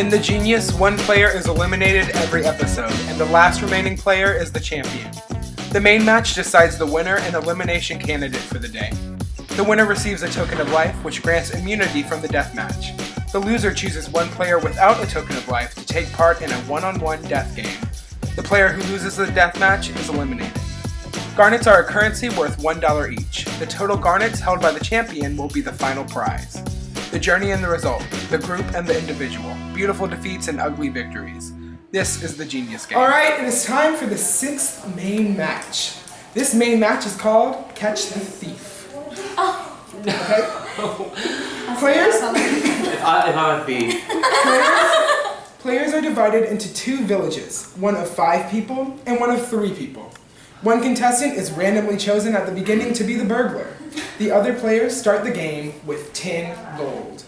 In The Genius, one player is eliminated every episode, and the last remaining player is the champion. The main match decides the winner and elimination candidate for the day. The winner receives a token of life, which grants immunity from the deathmatch. The loser chooses one player without a token of life to take part in a one-on-one death game. The player who loses the deathmatch is eliminated. Garnets are a currency worth $1 each. The total garnets held by the champion will be the final prize. The journey and the result, the group and the individual, beautiful defeats and ugly victories. This is the Genius Game. Alright, it is time for the 6th main match. This main match is called Catch the Thief. Okay? Players? If I'm a thief. Players are divided into 2 villages, one of 5 people and one of 3 people. One contestant is randomly chosen at the beginning to be the burglar. The other players start the game with 10 gold.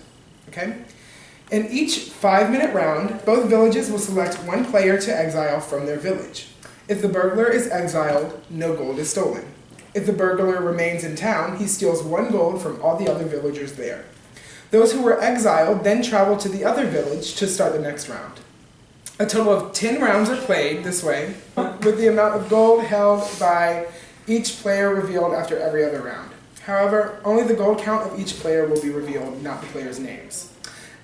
Okay? In each 5-minute round, both villages will select one player to exile from their village. If the burglar is exiled, no gold is stolen. If the burglar remains in town, he steals 1 gold from all the other villagers there. Those who were exiled then travel to the other village to start the next round. A total of 10 rounds are played this way, with the amount of gold held by each player revealed after every other round. However, only the gold count of each player will be revealed, not the players' names.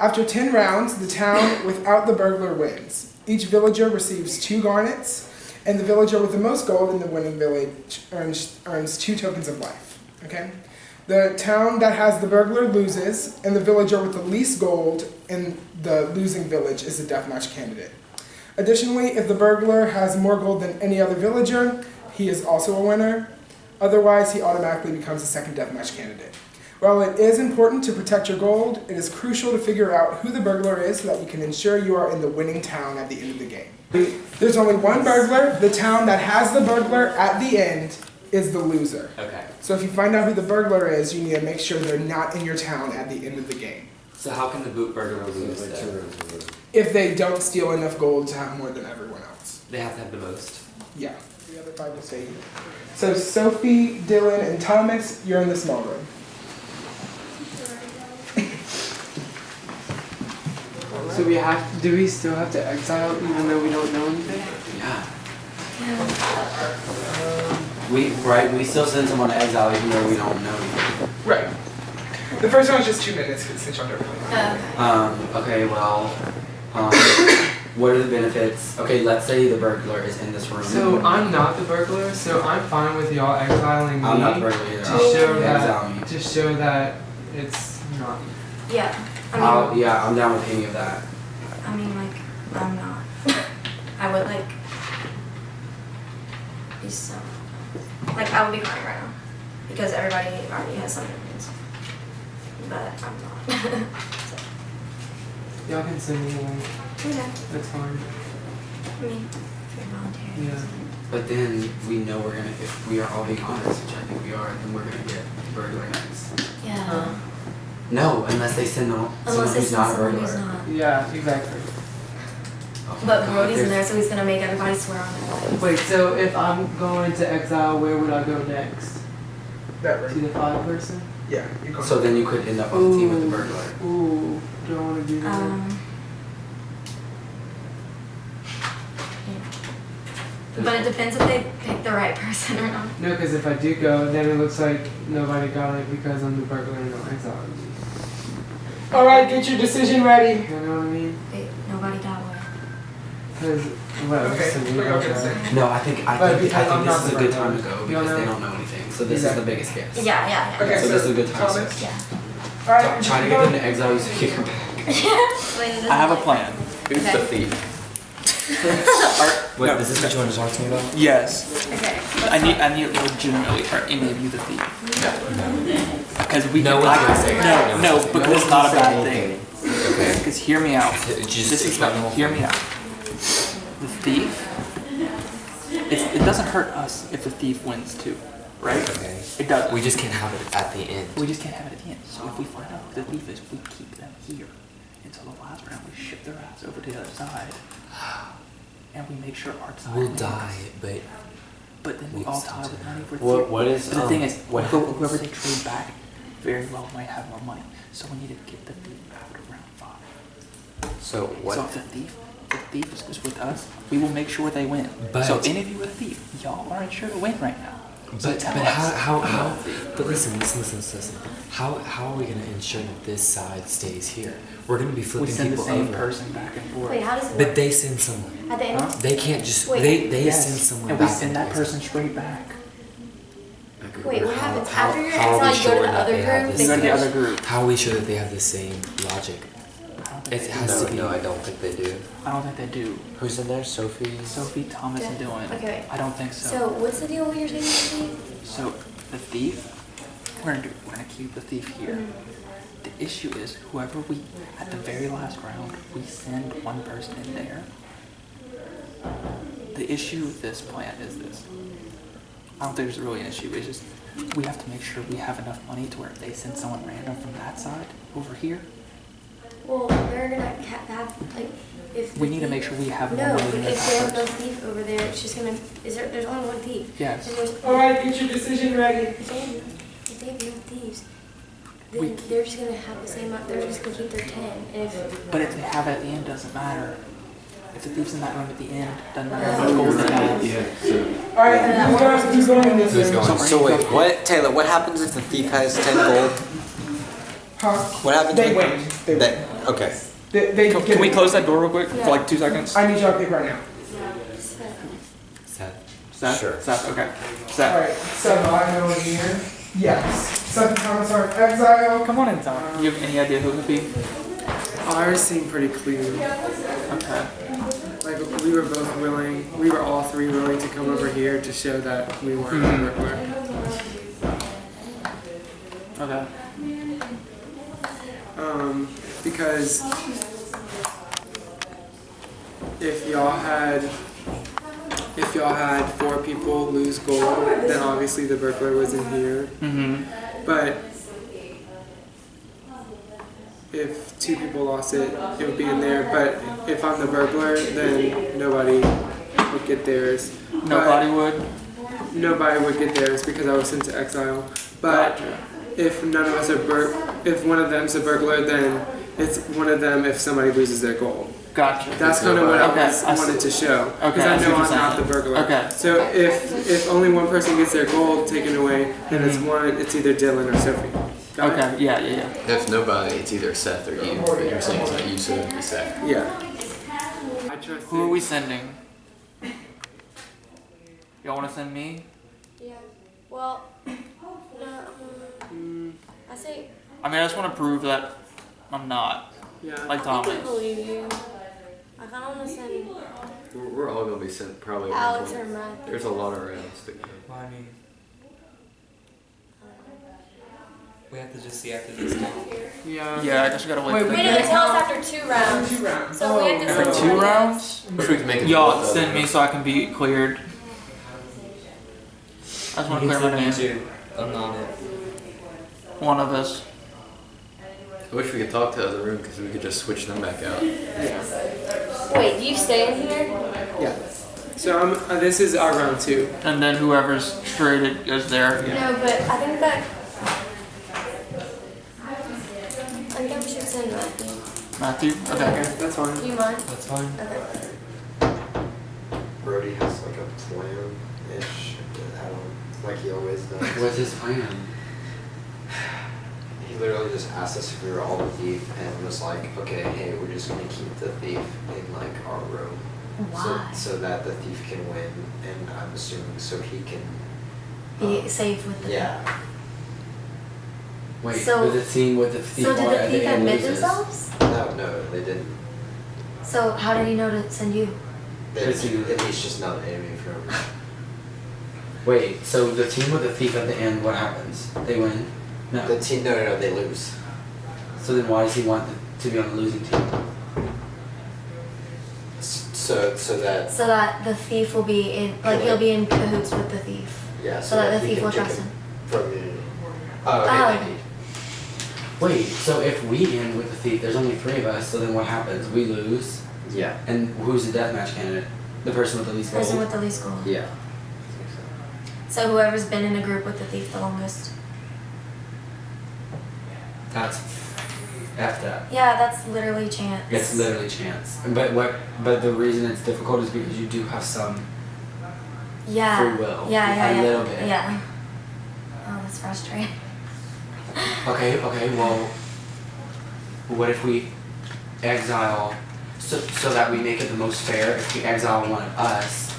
After 10 rounds, the town without the burglar wins. Each villager receives 2 garnets, and the villager with the most gold in the winning village earns 2 tokens of life. Okay? The town that has the burglar loses, and the villager with the least gold in the losing village is the deathmatch candidate. Additionally, if the burglar has more gold than any other villager, he is also a winner. Otherwise, he automatically becomes a second deathmatch candidate. While it is important to protect your gold, it is crucial to figure out who the burglar is so that you can ensure you are in the winning town at the end of the game. There's only one burglar. The town that has the burglar at the end is the loser. Okay. So if you find out who the burglar is, you need to make sure they're not in your town at the end of the game. So how can the boot burglar lose then? If they don't steal enough gold to have more than everyone else. They have to have the most. Yeah. The other 5 will stay here. So Sophie, Dylan, and Thomas, you're in the small room. So do we still have to exile even though we don't know anything? Yeah. We still send someone to exile even though we don't know anything. Right. The first one's just 2 minutes since y'all don't really. Okay, well, what are the benefits? Okay, let's say the burglar is in this room. So I'm not the burglar, so I'm fine with y'all exiling me. I'm not the burglar either. To show that it's not. Yeah. I'm down with any of that. I mean, like, I'm not. I would, like, be so... Like, I would be crying right now. Because everybody already has some opinions. But I'm not. So. Y'all can send me one. Okay. That's fine. I mean, if you're voluntary. Yeah. But then we know if we are all being honest, which I think we are, then we're gonna get burglar next. Yeah. No, unless they send someone who's not a burglar. Yeah, exactly. Oh But God, Brody's in there, so he's gonna make everybody swear on their life. Wait, so if I'm going to exile, where would I go next? That To room. the 5 person? Yeah. You're going So then you could end up on the team with the burglar. Ooh, don't want to do that. Yeah. But it depends if they pick the right person or not. No, because if I do go, then it looks like nobody got it because I'm the burglar and no exile. Alright, get your decision ready. You know what I mean? Wait, nobody got one. Because, what? Okay, So what are y'all gonna say? No, I think But because I'm this not is a the good burglar. time to go You don't because they know? don't know anything. So this is the biggest guess. Yeah. Okay, So this is a good time. Thomas. Yeah. Alright, Try to get them to exile you so you can come back. I have a plan. Who's Okay. the thief? Wait, Is this what you want to talk to me about? Yes. Okay. I need legitimately are any of you the thief? Because we No can, one's gonna say it. no, because it's not a bad thing. Okay. Because hear me out. Just This is explain the whole hear me out. The thief. It doesn't hurt us if the thief wins too, right? Okay. It doesn't. We just can't have it at the end. We just can't have it at the end. So if we find out who the thief is, we keep them here until the last round. We ship their ass over to the other side, and we make sure our side. We'll wins. die, But then we all tie with money for What is But the thing is, what whoever they trade back very well might have more money. So we need to get the thief after round 5. So what? So if the thief is with us, we will make sure they win. But- so any of you with a thief, y'all aren't sure to win right now. So But tell but us. how? But listen. How are we gonna ensure that this side stays here? We're gonna be We flipping send the people same over. person back and forth. Wait, how does it But work? they send someone. At the end? Huh? They can't just. Wait. They Yes. send someone and back. we send that and- person straight back. Wait, what happens? How- After you're how are we exiled, you go to sure the that other they have group? the You go to the same- other group. How are we sure that they have the same logic? It has to be. No, I don't think they do. I don't think they do. Who's in there? Sophie? Sophie, Thomas, and Dylan. Okay. I don't think so. So, what's the deal with your saying? So the thief, we're gonna keep the thief here. The issue is whoever we at the very last round we send one person in there. The issue with this plan is this. I don't think there's really an issue. It's just we have to make sure we have enough money to where if they send someone random from that side over here, Well, they're gonna have, like, if the we need to thief- make sure we have more No, money but than if that there's no person. thief over there, it's just gonna, there's only one thief. Yes. And there's, Alright, get your decision ready. if they have no thieves, We- then they're just gonna have the same amount, they're just gonna keep their 10. And if, But if they have it at the end, doesn't matter. If the thief's in that room at the end, doesn't matter how much gold they have. Alright, who's going in this Who's room? going? So wait, what, Taylor? What happens if the thief has 10 gold? Huh? What happens? They when- win. They win. Okay. They Can get we it. close that door real quick Yeah. for like 2 seconds? I need y'all to pick right now. Seth. Seth? Sure. Seth, okay. Seth. Alright, Seth, I know in here. Yes. Seth and Thomas are in exile. Come on in, Tom. You have any idea who it would be? Ours seemed pretty clear. Okay. Like we were both willing, we were all three willing to come over here to show that we weren't a burglar. Okay. Because if y'all had 4 people lose gold, then obviously the burglar was in here. Mm-hmm. But if 2 people lost it, it would be in there. But if I'm the burglar, then nobody would get theirs. Nobody would? Nobody would get theirs because I was sent to exile. But if none of us are if one of them's a burglar, then it's one of them if somebody loses their gold. Gotcha. That's kind of what Okay, I I see. wanted to show. Because Okay, I I see know what I'm you're not the saying. burglar. Okay. So if only one person gets their gold taken away, then it's either Dylan or Sophie. Got it? Okay, yeah. If nobody, it's either Seth or you. But you're saying it's not you, so it'd be Seth. Yeah. I trust Who are we sending? Y'all want to send me? yeah, well, no, I say, I mean, I just want to prove that I'm not. Yeah. Like I Thomas. believe you. I kind of want to send We're all gonna be sent probably. Alex or Matt. There's a lot of rounds to go. Well, I mean, we have to just see after this now. Yeah. Yeah, I guess we gotta wait. Wait, for we Wait, the- no, they tell us after 2 rounds. 2 rounds. So we have to After send 2 one rounds? Wish we could make it. Y'all both send of me them. so I can be cleared. I just want to clear my name. I'm not it. One of us. I wish we could talk to the other room because we could just switch them back out. Wait, do you stay in here? Yeah. So this is our round 2. And then whoever's traded goes there. No, but I think that we should send Matthew. Matthew? Okay. Okay, that's fine. Do you mind? That's fine. Okay. Brody has like a plan-ish, like he always does. What's his plan? He literally just asked us if we were all the thief and was like, okay, hey, we're just gonna keep the thief in like our room. Why? So that the thief can win, and I'm assuming so he can. Be safe with the Yeah. Wait, So- with the team with the thief So did bar the at thief end admit loses. themselves? No, they didn't. So how did he know to send you? Because he- At least just not an enemy from. Wait, so the team with the thief at the end, what happens? They win? No. The team, no, they lose. So then why does he want to be on the losing team? So that So that the thief will be in, like he'll be in cahoots with the thief. yeah. So that the he thief can will pick trust him. From immunity. Oh, okay. Oh. Thank you. Wait, so if we end with the thief, there's only 3 of us, so then what happens? We lose, Yeah. and who's the deathmatch candidate? The person with the least gold? Person with the least gold. Yeah. So whoever's been in a group with the thief the longest. That's F that. Yeah, that's literally chance. It's literally chance. But the reason it's difficult is because you do have some Yeah. free will. Yeah. A little bit. Yeah. Oh, that's frustrating. Okay, well, what if we exile, so that we make it the most fair, if we exile one of us,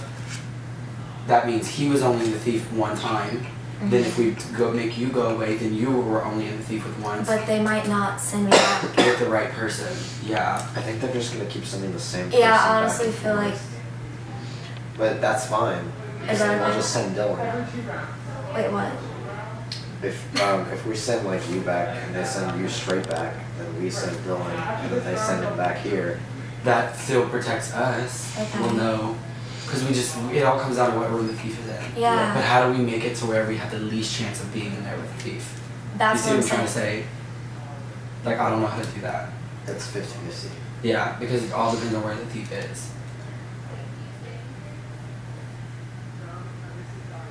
that means he was only the thief one time. Then if we make you go away, then you were only in the thief with once. But they might not send me back. With the right person. Yeah. I think they're just gonna keep sending the same person Yeah, I back honestly and feel like. But that's fine. Is that We'll okay? just send Dylan. Wait, what? If we send like you back and they send you straight back, then we send Dylan and then they send him back here. That still protects us. Okay. We'll know. Because it all comes out of what room the thief is in. Yeah. But how do we make it to where we have the least chance of being in there with the thief? That's You what see I'm what I'm trying to saying. say? Like, I don't know how to do that. It's 50-50. Yeah, because it all depends on where the thief is.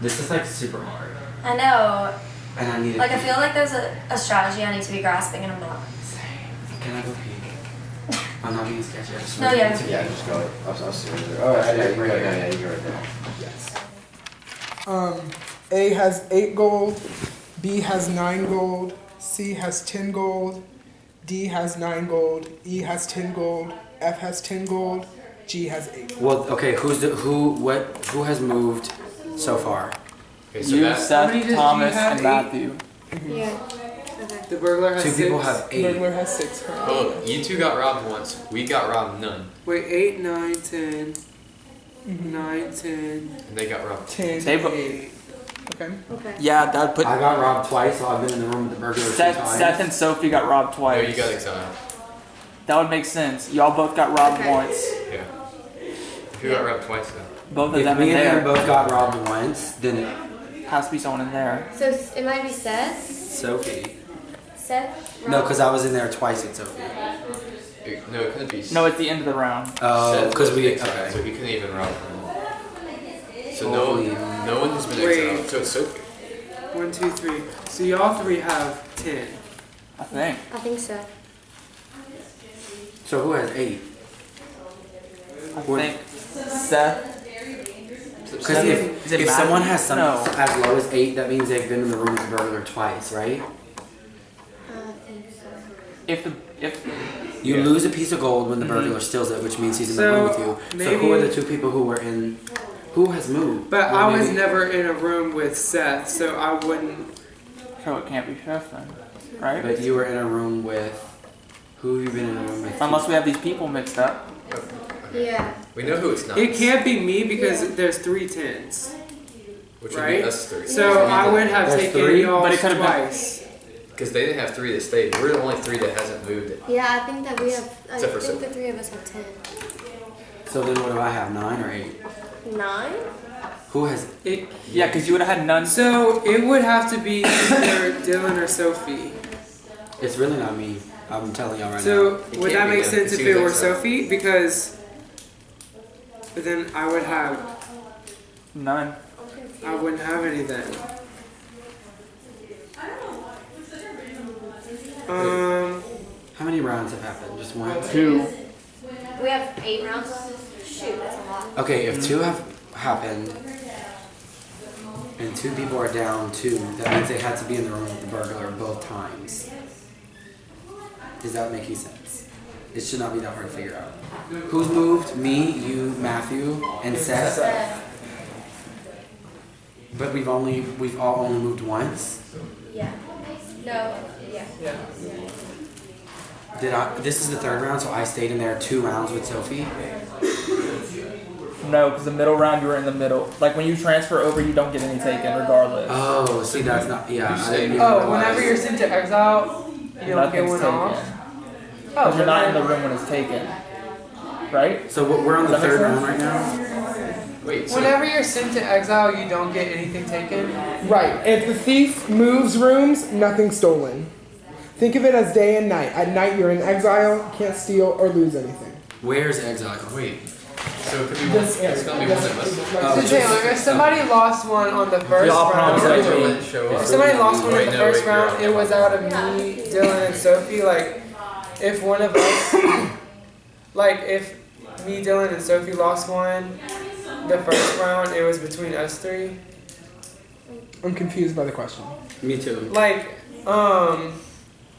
This is like super hard. I know. And I need to Like, I feel like there's a strategy I need to be grasping, and I'm not. Same. Can I go peek? I'm not being sketchy. I just No, want yeah. to Yeah, just go. I'll see you there. Oh, yeah, you go. Yeah, you go right there. A has 8 gold, B has 9 gold, C has 10 gold, D has 9 gold, E has 10 gold, F has 10 gold, G has 8. Well, okay. Who has moved so far? Okay, so You, that, How many Seth, does Thomas, G have? and 8? Matthew. Yeah. The burglar has Two 6. people have 8. Burglar has 6 currently. hold on, you two got robbed once. We got robbed none, Wait, 8, 9, 10. 9, 10. and they got robbed. 10, Say, but- 8. Okay. Okay. Yeah, that put I got robbed twice, so I've been in the room with the burglar 2 Seth, times. Seth and Sophie got robbed No, twice. you got exiled. That would make sense. Y'all both got robbed Okay. once. Yeah. Who got robbed twice though? Both of If them me in and him there. both got robbed once, then it, Has to be someone in there. So it might be Seth. Sophie. Seth. No, because I was in there twice with Sophie. No, it couldn't be. No, it's the end of the round. Oh, Seth because was we. exiled, Okay. so he couldn't even rob them. So Holy. no one has been Wait. exiled. So it's Sophie. 1, 2, 3. So y'all 3 have 10. I think. I think so. So who has 8? I What- think Seth. Because if, Is it if someone Matthew? has some No. as low as 8, that means they've been in the room with the burglar twice, right? I think so. If You Yeah. lose a piece of gold when the burglar steals it, which means he's in the So, room with you. So who are maybe- the 2 people who were in? Who has moved? But Well, I was maybe- never in a room with Seth, so I wouldn't. so it can't be Seth then, right? But you were in a room with. Who have you been in a room with? Unless we have these people mixed up. Yeah. We know who it's not. It can't be me because there's 3 10s. Which would right? be us 3. So I would have There's taken 3, y'all but it could've been- twice. Because they didn't have 3 that stayed. We're the only 3 that hasn't moved it. Yeah, I think that we have. I Except for think Sophie. the 3 of us have 10. So then what do I have? 9 or 8? 9? Who has? It, Yeah, because you would have had none. so it would have to be either Dylan or Sophie. It's really not me. I'm telling y'all right So now. It would can't that be make them, sense it's if it either were exile. Sophie? Because but then I would have None. I wouldn't have any then. How many rounds have happened? Just one? 2. We have 8 rounds left. Shoot, that's a lot. Okay, if 2 have happened and 2 people are down 2, that means they had to be in the room with the burglar both times. Does that make any sense? It should not be that hard to figure out. Who's moved? Me, you, Matthew, and Seth. Seth. But we've all only moved once. Yeah. No. Yeah. This is the 3rd round, so I stayed in there 2 rounds with Sophie. No, because the middle round you were in the middle. Like when you transfer over, you don't get any taken regardless. Oh, see, that's not. Yeah. I didn't even Oh, realize. whenever you're sent to exile, you don't get Nothing's one taken. off. Because you're not in the room when it's taken. Right? So we're on the Does that make 3rd round sense? right now. Wait, so Whenever you're sent to exile, you don't get anything taken. Right. If the thief moves rooms, nothing's stolen. Think of it as day and night. At night, you're in exile, can't steal or lose anything. Where's Exile? wait. So it could be This one. It's gonna be area. one of us. Oh, So Taylor, if somebody lost one on the first Y'all promised round, that Let it show if up. somebody lost one Wait, in the no, first wait, you're round, on. it was out of me, Dylan, and Sophie. Like, if one of us, like if me, Dylan, and Sophie lost one, the first round, it was between us three. I'm confused by the question. Me too. Like, I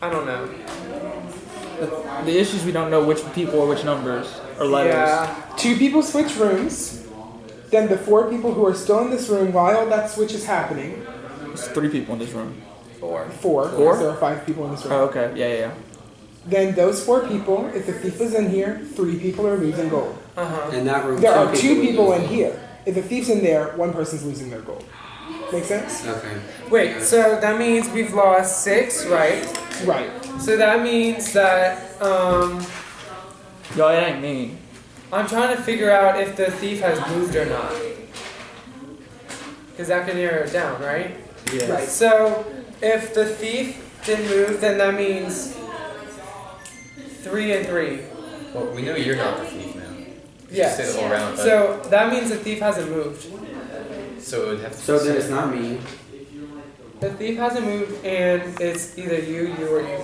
don't know. The issue is we don't know which people or which numbers or letters. Yeah. 2 people switch rooms. Then the 4 people who are still in this room while that switch is happening. There's 3 people in this room. 4. Four? Because there are 5 people in this room. Oh, okay. Yeah. Then those 4 people, if the thief is in here, 3 people are losing gold. In that room, There are 2 would people lose in them. here. If the thief's in there, 1 person's losing their gold. Make sense? Okay. Wait, so that means we've lost 6, right? Right. So that means that, Yo, it ain't me. I'm trying to figure out if the thief has moved or not. Because that can narrow it down, right? Yeah. Right. So, if the thief didn't move, then that means 3 and 3. Well, we know you're not the thief now. Yes. Say the whole round, but So, that means the thief hasn't moved. so it would have to. So then it's not me. The thief hasn't moved, and it's either you, or you.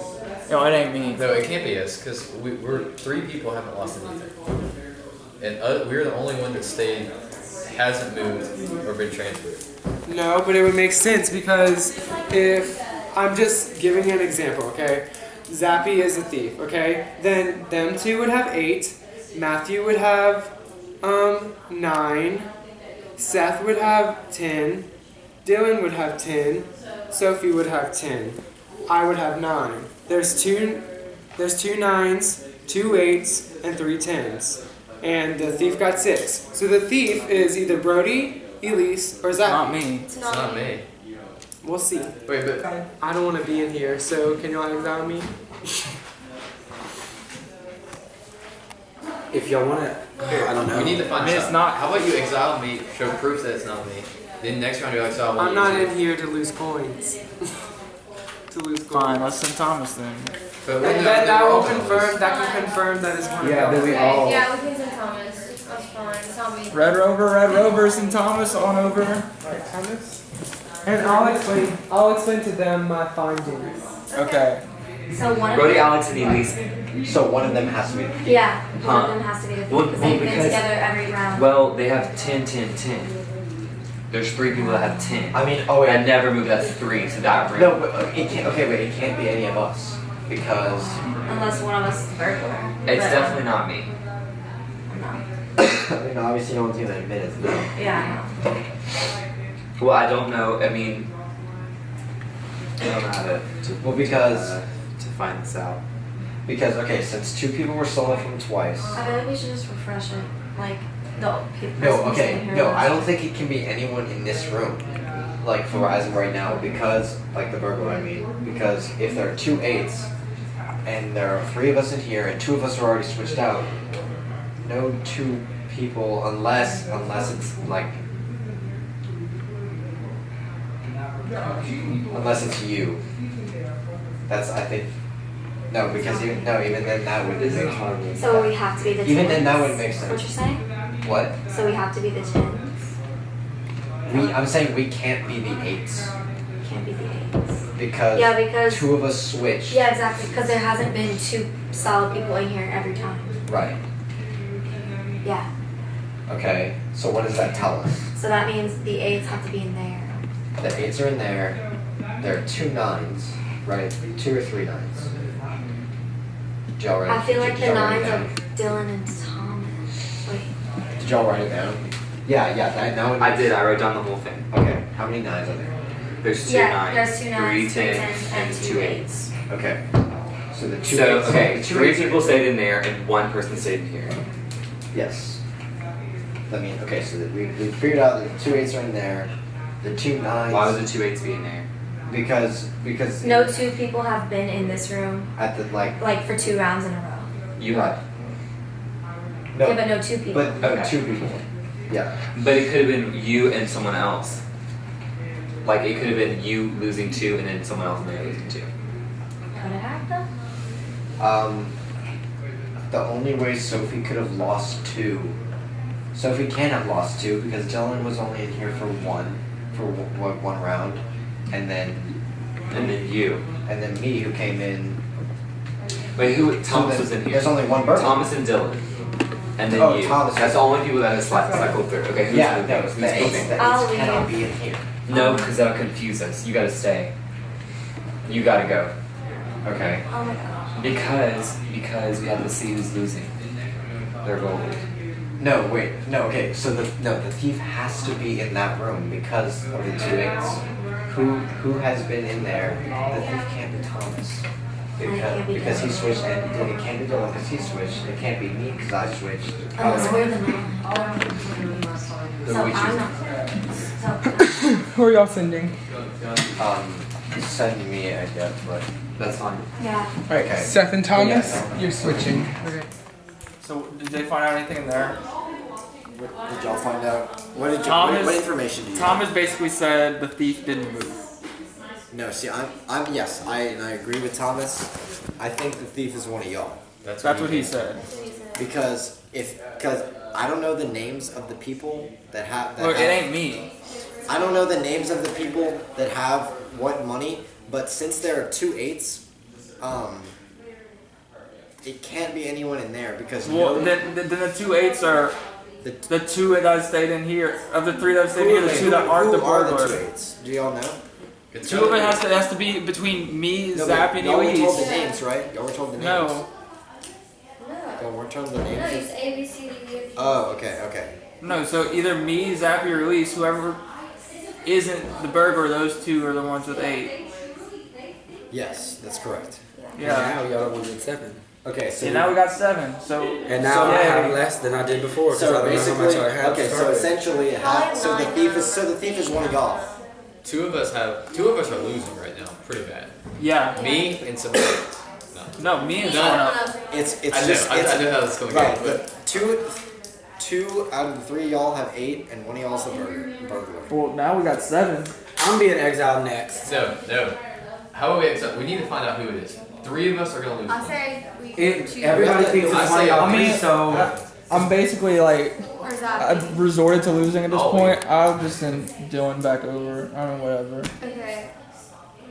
Yo, it ain't me. No, it can't be us because we're 3 people haven't lost anything, and we're the only one that stayed, hasn't moved or been transferred. No, but it would make sense because if I'm just giving an example, okay? Zappy is a thief, okay? Then them 2 would have 8. Matthew would have 9. Seth would have 10. Dylan would have 10. Sophie would have 10. I would have 9. There's two 9s, 2 8s, and 3 10s. And the thief got 6. So the thief is either Brody, Elise, or Zappy. Not me. It's It's not me. We'll see. Wait, but I don't want to be in here, so can y'all exile me? If y'all want to, I don't know. we need to find. I mean, it's something. not- How about you exile me? Show proof that it's not me. Then next round you exile one. I'm not in here to lose coins. To lose coins. Fine, let's send Thomas then. But That will confirm. That can confirm that is one Yeah, of then y'all. we all. Yeah, we can send Thomas. That's fine. It's not me. Red Rover, send Thomas on over. Alright, Thomas. And I'll explain to them my findings. Okay. So one of Brody, them. Alex, and Elise. So one of them has to be. Yeah, one Huh? of them has to be the thief Well, because they've been because- together every round. Well, they have 10, 10, 10. There's 3 people that have 10. I mean, oh I wait. never moved. That's 3. So that room. No, but it can't. Okay, wait. It can't be any of us because. Unless one of us is a burglar. It's But, definitely not me. I'm not. I mean, obviously, no one's gonna admit it. No. Yeah, I know. Well, I don't know. I mean, I don't know how to Well, because find this out. okay, since 2 people were stolen from twice. I feel like we should just refresh it. Like, the people. No, okay, no, I don't think it can be anyone in this room, like Verizon right now, because, like the burglar, I mean, because if there are 2 8s, and there are 3 of us in here, and 2 of us are already switched out, no 2 people, unless it's like, unless it's you. That's, I think, no, because even then that would make sense. So we have to be the Even then, that tens? would make sense. What you're saying? What? So we have to be the tens. I'm saying we can't be the 8s. Can't be the eights. Because, Yeah, because 2 of us switched. yeah, exactly. Because there hasn't been 2 solid people in here every time. Right. Yeah. Okay. So what does that tell us? So that means the eights have to be in there. The 8s are in there. There are 2 9s, right? 2 or 3 9s. Did y'all write? I feel like did the y'all write nines it are down? Dylan and Thomas. Wait. Did y'all write it down? Yeah. That would. I did. I wrote down the whole thing. Okay. How many 9s are there? There's 2 Yeah, 9s, there's 2 nines, 3 3 10s, tens, and and 2 2 8s. eights. Okay. So the 2 So 8s. okay, the 2 3 8s are- people stayed in there and 1 person stayed in here. Yes. I mean, okay. So that we figured out that the 2 8s are in there. The 2 9s. Why would the 2 8s be in there? Because. No 2 people have been in this room At the like for 2 rounds in a row. You Right. have. No. Yeah, but no 2 people. But no, Okay. 2 people. Yeah. But it could have been you and someone else. Like it could have been you losing 2 and then someone else in there losing 2. Could it have though? The only way Sophie could have lost 2. Sophie can't have lost 2 because Dylan was only in here for 1 round, and then And then you. me who came in. Wait, who? Thomas was in here. There's only one burglar. Thomas and Dylan. And then Oh, you. Thomas. That's the only people that have cycled through. Okay, who's Yeah, moving? no, Who's the eights, moving? the I'll eights leave. cannot be in here. No, because that'll confuse us. You gotta stay. You gotta go. Okay. Oh my gosh. Because we have to see who's losing. Their goalies. No, wait. No, okay. So the thief has to be in that room because of the two eights. Who has been in there? The thief can't be Thomas. Because he switched, and it can't be Dylan because he switched. It can't be me because I switched. Unless we're the man. Who So we choose? I'm not. So Who are y'all sending? Send me, I guess, but That's fine. yeah. Alright, Okay. Seth and Thomas, Yeah. you're switching. Okay. So did they find out anything in there? What did y'all find out? What did you, Thomas- what information do you Thomas basically said the thief didn't move. have? No, see, I'm yes, I agree with Thomas. I think the thief is one of y'all That's what he said. because I don't know the names of the people that have. Look, it ain't me. I don't know the names of the people that have what money, but since there are two eights, it can't be anyone in there because Well, no, then the two eights are the the two that stayed in here. Of the three that stayed in here, the two that aren't the who are the burglar. two eights? Do y'all know? Two of it has to be between me, No, Zap, but and y'all were told the Elise. names, right? Y'all were told the names. No, Y'all weren't told the No, names. it's A, B, C, D, E, F, G. Oh, okay. no. So either me, Zappy, or Elise, whoever isn't the burglar, those two are the ones with 8. Yes, that's correct. Yeah. Now y'all only need 7. Okay, so And now we got 7. So And now I yeah. have less than I did before because I so don't know how much basically, I had. okay, so essentially, so the thief is one of y'all. Two of us are losing right now, pretty bad. yeah. Me and somebody else. No. No, me and No. someone else. It's I know, just I it's know how this is going right. to go, but Two out of the three of y'all have 8, and one of y'all's the burglar. Well, now we got 7. I'm being exiled next. no. How about we accept? We need to find out who it is. 3 of us are going to lose. I one. say we choose. Everybody thinks I it's one of say- y'all I three, mean, so I'm basically like, Or is that? I've resorted to losing at this Oh, point. I'll just send Dylan back over. I don't know, whatever. Okay.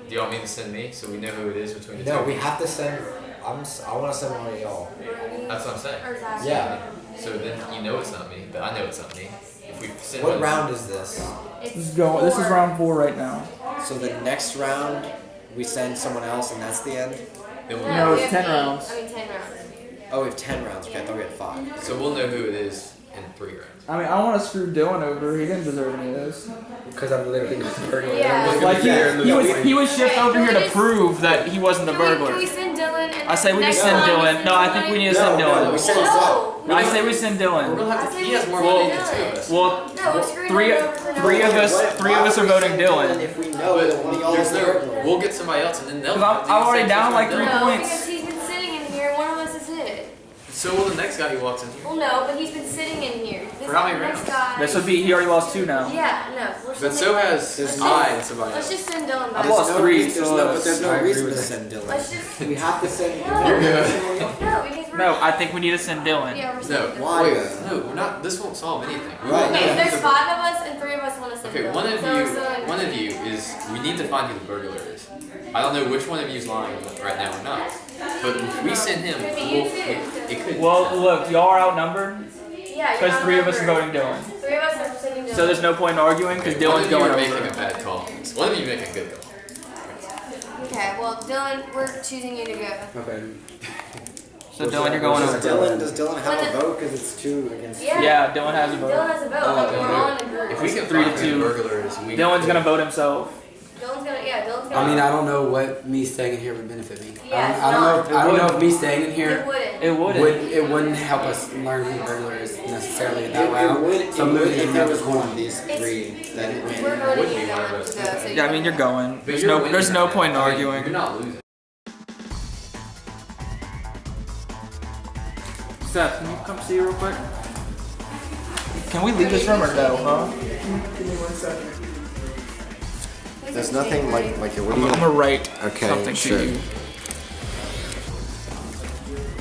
Do you want me to send me so we know who it is between the No, two? we have to send. I want to send one of y'all. Rudy. That's what I'm saying. Or is that? Yeah. So then you know it's not me, but I know it's not me. If we send What one- round is this? It's This is going. This is 4. round 4 right now. So the next round, we send someone else, and that's the end. then we'll No, we it's have 10 8. rounds. I mean 10 rounds. Oh, we have 10 rounds. Okay, I thought we had 5. So we'll know who it is in 3 rounds. I mean, I want to screw Dylan over. He didn't deserve any of this. because I'm literally not the burglar. Yeah. Everyone's Like gonna be there and lose. He was shipped Okay, over can here we to just- prove that he wasn't the Can burglar. we send Dylan and I say we next just send time we Dylan. send No, I think we need to send No, Dylan. we send No. I say we send We're Dylan. gonna have to. I say He has we more send money than Dylan. 2 of us. Well, No, we're screwing three him over for no three of reason. us three of us are voting Dylan. If we know that one of y'all is the burglar. We'll get somebody else and then they'll. 'Cause I'm already down like 3 No, points. because he's been sitting in here. One of us is it. So will the next guy who walks in here. Well, no, but he's been sitting in here. This For how many next rounds? guy. This would be he already lost 2 now. Yeah, no. We're But sending- so has Let's I and just- somebody Let's else. just send Dylan I've back. lost 3, There's so no, but there's no I agree reason with to that. send Dylan. Let's just. We have to send. No. You're good. No, because we're. No, I think we need to send Dylan. Yeah, we're No, sending Dylan. Why? wait, no, we're not. This won't solve anything. Right. Okay, there's 5 of us and 3 of us want to send Okay, Dylan. one of So you, we're sending- one of you is. We need to find who the burglar is. I don't know which one of you is lying right now or not. But if we send him, Could be we'll, you too. it could. Well, look, y'all are outnumbered Yeah, you're because 3 of us are outnumbered. voting Dylan. 3 of us are sending Dylan. So there's no point in arguing because Okay, one Dylan's of you going are making over. a bad call. One of you make a good call. Okay, well, Dylan, we're choosing you to go. Okay. So Dylan, you're going over. Does Dylan have a vote because it's 2 against? Yeah. Yeah, Dylan has a Dylan vote. has a vote. Like, we're all in a group. If we can 3 to find who 2. the burglar is, we. Dylan's gonna vote himself. Dylan's gonna. I mean, I don't know what me staying in here would benefit me. Yeah, it's I don't know. not. I don't know if me staying in It here wouldn't. It wouldn't. it wouldn't help us learn who the burglar is necessarily in that It round. would, So I'm it would losing if there another was one point. of these 3 that it We're went. voting would you be one of Dylan us. to go. So Yeah, I mean you're going. But There's you're no winning there's no right point in now. I mean, arguing. You're not losing. Seth, can you come see real quick? Can we leave this room or no, huh? Give me 1 second. There's nothing like what are you I'm gonna? gonna write Okay, something sure. to you.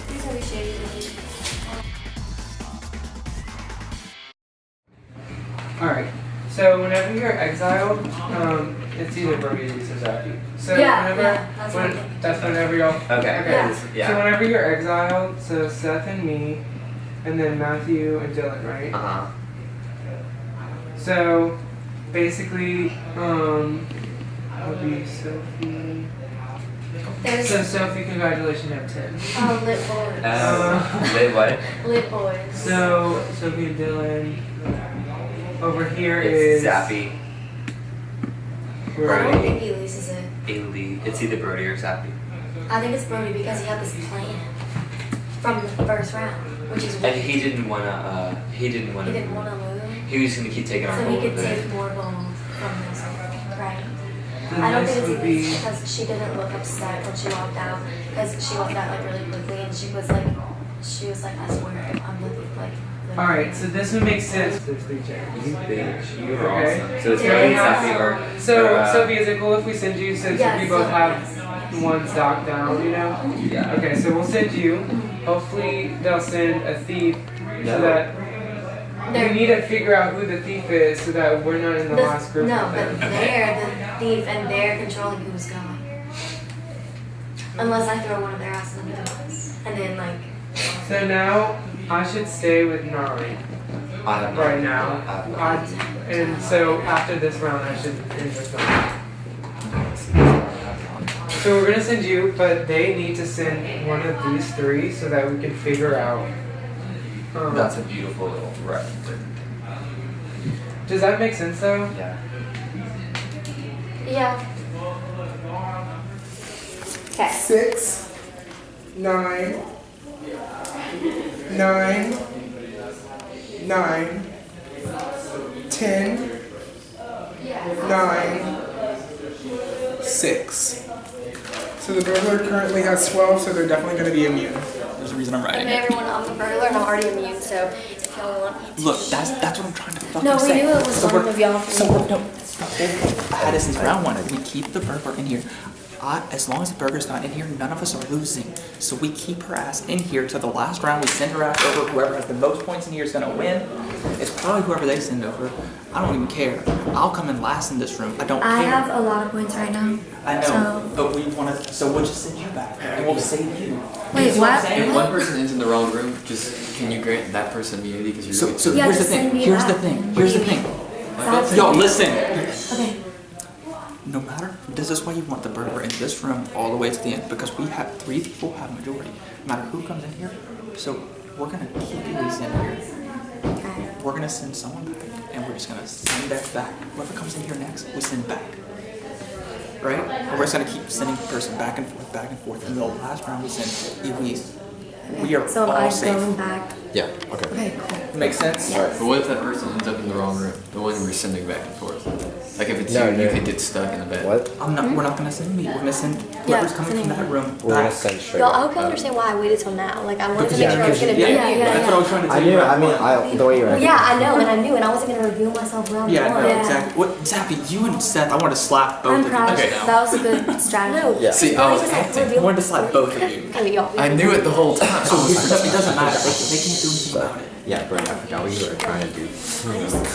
Please don't be shady. Alright, so whenever you're exiled, It's either Brody, Elise, or Zappy. So Yeah, whenever, yeah, that's what I'm thinking. that's whenever y'all. Okay. Yeah. So whenever you're exiled, so Seth and me, and then Matthew and Dylan, right? Uh-huh. So basically, would be Sophie. There's So Sophie, congratulations, you have 10. lit boys. Wait, what? Lit boys. So Sophie and Dylan. Over here It's is Zappy. I don't Brody. think Elise is it. Ailey. It's either Brody or Zappy. I think it's Brody because he had this plan from the first round, which is And he didn't wanna. he didn't want to lose, He was gonna keep taking our so role he could with it. take more balls from this, right? Then I don't this think it's would be. Elise because she didn't look upset when she walked out because she walked out like really quickly and she was like, I swear I'm literally like. All right, so this would make sense. There's 3 chairs. You bitch. You're Okay. awesome. So it's Yeah. Brody, Zappy, or. So or, Sophie, is it cool if we send you since Yes. we both have one stock down? You know. Yeah. Okay, so we'll send you. Hopefully they'll send a thief so that we need to figure out who the thief is so that we're not in the last group No, with but them. they're the thief and they're controlling who's going. Unless I throw one of their asses under the bus. And then like, So now I should stay with 9 I have right now. And so after this round I should end with 9. So we're gonna send you, but they need to send one of these 3 so that we can figure out. That's a beautiful little right. Does that make sense though? Yeah. yeah. Okay. 6, 9, 9, 9, 10, 9, 6. So the burglar currently has 12, so they're definitely going to be immune. There's a reason I'm writing Okay, it. everyone, I'm the burglar and I'm already immune, so if y'all want me to. Look, that's what I'm trying to fucking No, we say. knew it was one of y'all. So we're, no, it's the whole thing. I had it since round 1. We keep the burglar in here. As long as the burglar's not in here, none of us are losing. So we keep her ass in here till the last round. We send her ass over. Whoever has the most points in here is gonna win. It's probably whoever they send over. I don't even care. I'll come in last in this room. I don't I care. have a lot of points right now. I know, So- but we want to. So we'll just send you back, and we'll save you. Wait, You see what I'm what? saying? If one person is in the wrong room, just can you grant that person immunity because you're going So Yeah, here's the just send thing. me Here's the back. thing. What Here's do the you thing. That's Yo, it. listen. Okay. No matter, this is why you want the burglar in this room all the way to the end, because we have 3 people have majority. No matter who comes in here, so we're gonna keep Elise in here. Okay. We're gonna send someone back, and we're just gonna send that back. Whoever comes in here next, we send back. Right? And we're just gonna keep sending the person back and forth. And the last round we send Elise. We are So all I'm safe. going back. Yeah. Okay. Okay, cool. Makes sense? Yes. But what if that person ends up in the wrong room? The one we're sending back and forth. Like if it's No, you, you no. could get stuck in the bed. What? We're not gonna send me. We're gonna send whoever's coming from sending that room We're gonna back. send straight. Y'all, I hope up. you understand why I waited till now. Like, I wanted to Because make sure I was gonna be. yeah, that's what I was trying to tell I you. knew. round I mean, one. the way you were. Well, yeah, I know, and I knew, and I wasn't gonna reveal myself round Yeah, one. no, exactly. What, Zappy, you and Seth, I want to slap both I'm of you. proud. Okay. That was a good strategy. Yeah. See, I was I wanted to slap both of you. Okay, y'all. I knew it the whole time. It doesn't matter. They can't do anything about it. Yeah, Brody, I forgot what you were trying to do. Brody was like,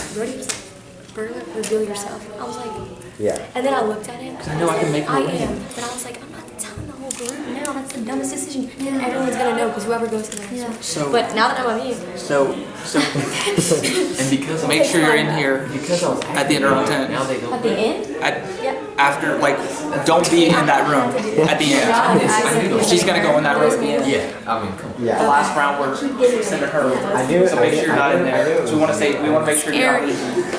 burglar, reveal yourself. I was like, Yeah. and then I looked at him. 'Cause I know I can make her I win. am. But I was like, I'm not telling the whole group now. That's the dumbest decision. And everyone's gonna know because whoever goes to the next one. So, But now that I'm immune. so, And because make sure you're in here because I was at the end of round 10. now they don't. At the end? Yep. After, like, don't be in that room at the end. She's gonna go in that room at the end. Yeah, I mean, come on. The Yeah. last round we're sending her over. I knew it. So make sure you're not in there. So we want to make sure you're not.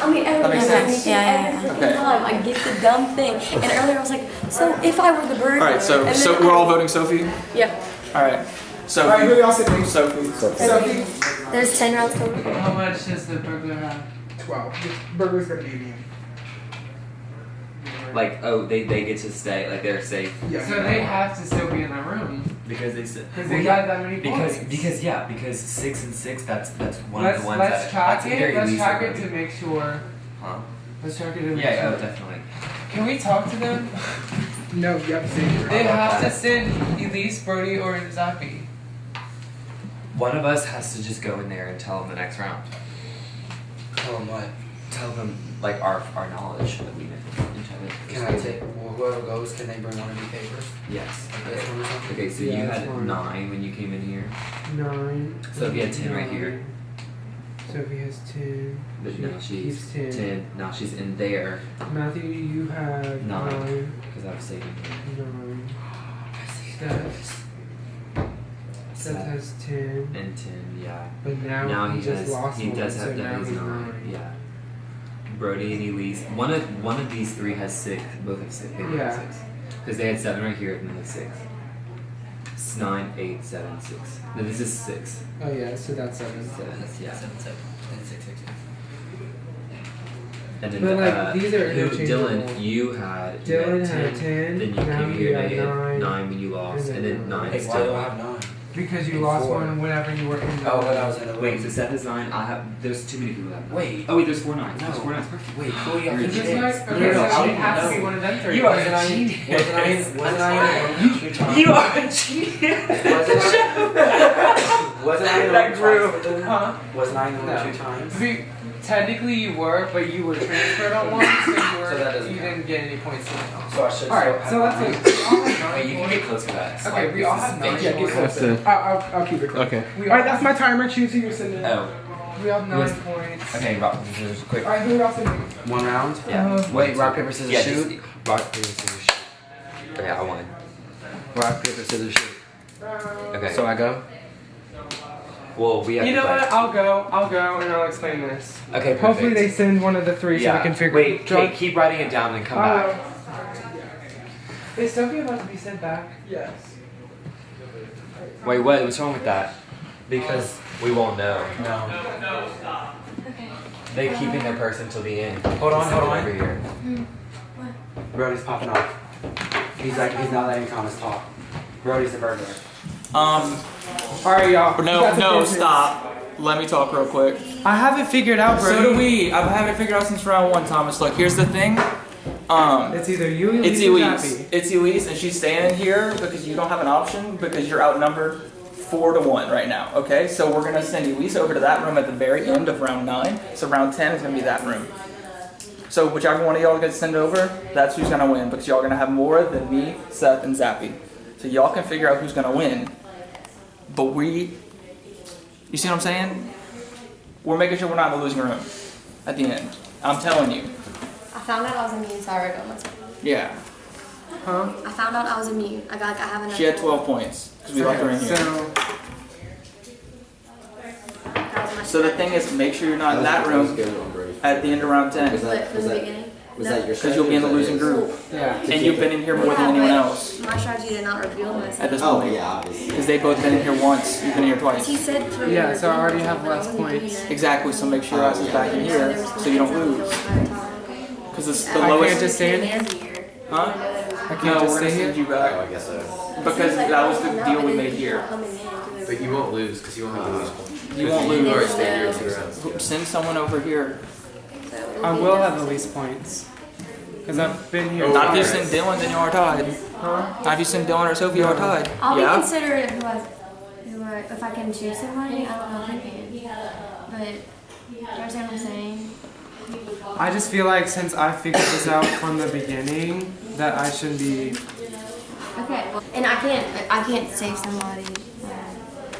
I mean, every makes sense. every freaking time I get the dumb thing. And earlier I was like, so if I were the burglar. All right, so and so then we're all voting Sophie. Yep. All right, All right, who Sophie. y'all sending? Sophie. Sophie? There's 10 rounds total. How much does the burglar have? 12. The burglar's going to be immune. Like, oh, they get to stay, like they're safe. Yeah. So they have to still be in that room Because they said. because they got that many points. Because 6 and 6, that's one of Let's the ones let's that track that's it. very Let's least track it of to them. make sure. Huh? Let's track it to make Yeah, sure. oh, definitely. Can we talk to them? No, you have to say you're They out. have to send Elise, Brody, or Zappy. One of us has to just go in there and tell them the next round. Tell them what? Tell them like our knowledge that we know each other. Can I take, well, whoever goes, can they bring one of these papers? Yes. Like this one or something? Okay, so Yeah, you that's had fine. 9 when you came in here. 9. So if you had 10 right here, Sophie has 10. but She now she's keeps 10. 10. Now she's in there Matthew, you have 9 9. because I was saving here. 9. Seth Seth has 10. and 10, yeah. But now, Now he just has, lost he one, does so have now his he's 9. Yeah. Brody and Elise. One of these 3 has 6. Both have 6. They both have Yeah. 6. Because they had 7 right here and then they had 6. It's 9, 8, 7, 6. No, this is 6. Oh yeah, so that's 7. 7, yeah. 7, 7, and 6, 6, 6. And then But, like, these are interchangeable. Dylan, you had Dylan had 10, Then you now came you here had and you had 9, 9 when you lost, and and then then 9 Hey, is why do still. I have 9? Because you And lost 4. one whenever you were in the Oh, when I was in the Wait, so Seth is 9. I have. There's too many people that have. Wait. Oh wait, there's 4 9s. There's No. 4 9s. Perfect. Wait, who are you? You're You're a It's just genius. like, No, okay, no, so I it has to know. be one of them 3. You are a genius. Wasn't I in one or 2 times? You are a genius. Wasn't I in That one grew. twice with them? Huh? Wasn't I in one No. 2 times? Technically you were, but you were transferred on one, so So that doesn't you count. didn't get any points in it. So I should Alright, still so have let's nine. look. We all have Wait, you can 9 get close to that. Okay, Like, we all this have is 9 big. Yeah, get points. close. I'll keep it close. Okay. We Alright, that's my timer. Choose who you're sending. Oh. We all have 9 Was- points. Okay, rock paper scissors, quick. Alright, who else? One round? Yeah. Wait, rock, paper, scissors, Yeah, shoot? just- rock paper scissors shoot. Okay, I won. Rock, paper, scissors, shoot. Okay. So I go? Well, we have. You to know play. what? I'll go and I'll explain this. Okay. Perfect. Hopefully they send one of the 3 so we can figure Wait, draw- Kate, keep writing it down and come back. Is Sophie about to be sent back? Yes. Wait, what's wrong with that? Because we won't know. No. They keep in their purse until the end. Hold on, hold on. Over here. Brody's popping off. He's not letting Thomas talk. Brody's the burglar. Alright, y'all. No, You got some no, business. stop. Let me talk real quick. I haven't figured out, bro. So do we. I haven't figured out since round 1, Thomas. Look, here's the thing. It's either you, It's Elise, or Elise. Zappy. It's Elise, and she's staying here because you don't have an option because you're outnumbered 4-1 right now. Okay, so we're gonna send Elise over to that room at the very end of round 9. So round 10 is gonna be that room. So whichever one of y'all gets sent over, that's who's gonna win because y'all are gonna have more than me, Seth, and Zappy. So y'all can figure out who's gonna win. But you see what I'm saying? We're making sure we're not in the losing room at the end. I'm telling you. I found out I was immune, so I already got myself. Yeah. Huh? I found out I was immune. I have enough. She had 12 points because we left her in here. So, So the thing is, make sure you're not in that room at the end of round 10 From the beginning. Was that your because you'll be in the losing group. yeah. And you've been in here more than anyone else My strategy did not reveal myself. at this Oh, point. yeah, obviously. Because they've both been in here once. You've been in here He twice. said for Yeah, me so I already reveal have myself, less but I wasn't points. doing it. Exactly, so make sure your ass is back in here so you don't lose. Because the I lowest. can't just stay in here? Huh? I can't No, just we're stay gonna here? send you Oh, back. I guess so. Because that was the deal we made here. But you won't lose because you won't have to lose. You won't You already lose. stayed here 2 rounds. Send someone over here. I will have the least points. Because I've been here. Not if you twice. send Dylan, then you are tied. Huh? Not if you send Dylan or Sophie, you are tied. I'll be Yeah? considerate if I can choose somebody. I don't know if I can. But you understand what I'm saying? I just feel like since I figured this out from the beginning, that I shouldn't be. Okay. And I can't save somebody.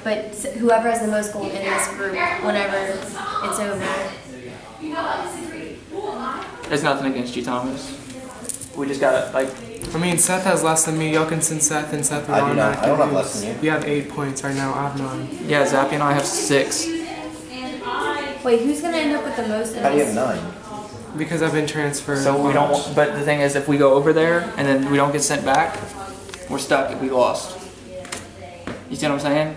But whoever has the most gold in this group, whenever it's over. There's nothing against you, Thomas. We just gotta, like, I mean, Seth has less than me. Y'all can send Seth, and Seth will I do not. I don't have automatically less lose. than you. You have 8 points right now. I have 9. yeah, Zappy and I have 6. Wait, who's gonna end up with the most in How do you have this? 9? Because I've been transferred. So we don't want, but the thing is, if we go over there and then we don't get sent back, we're stuck. We lost. You see what I'm saying?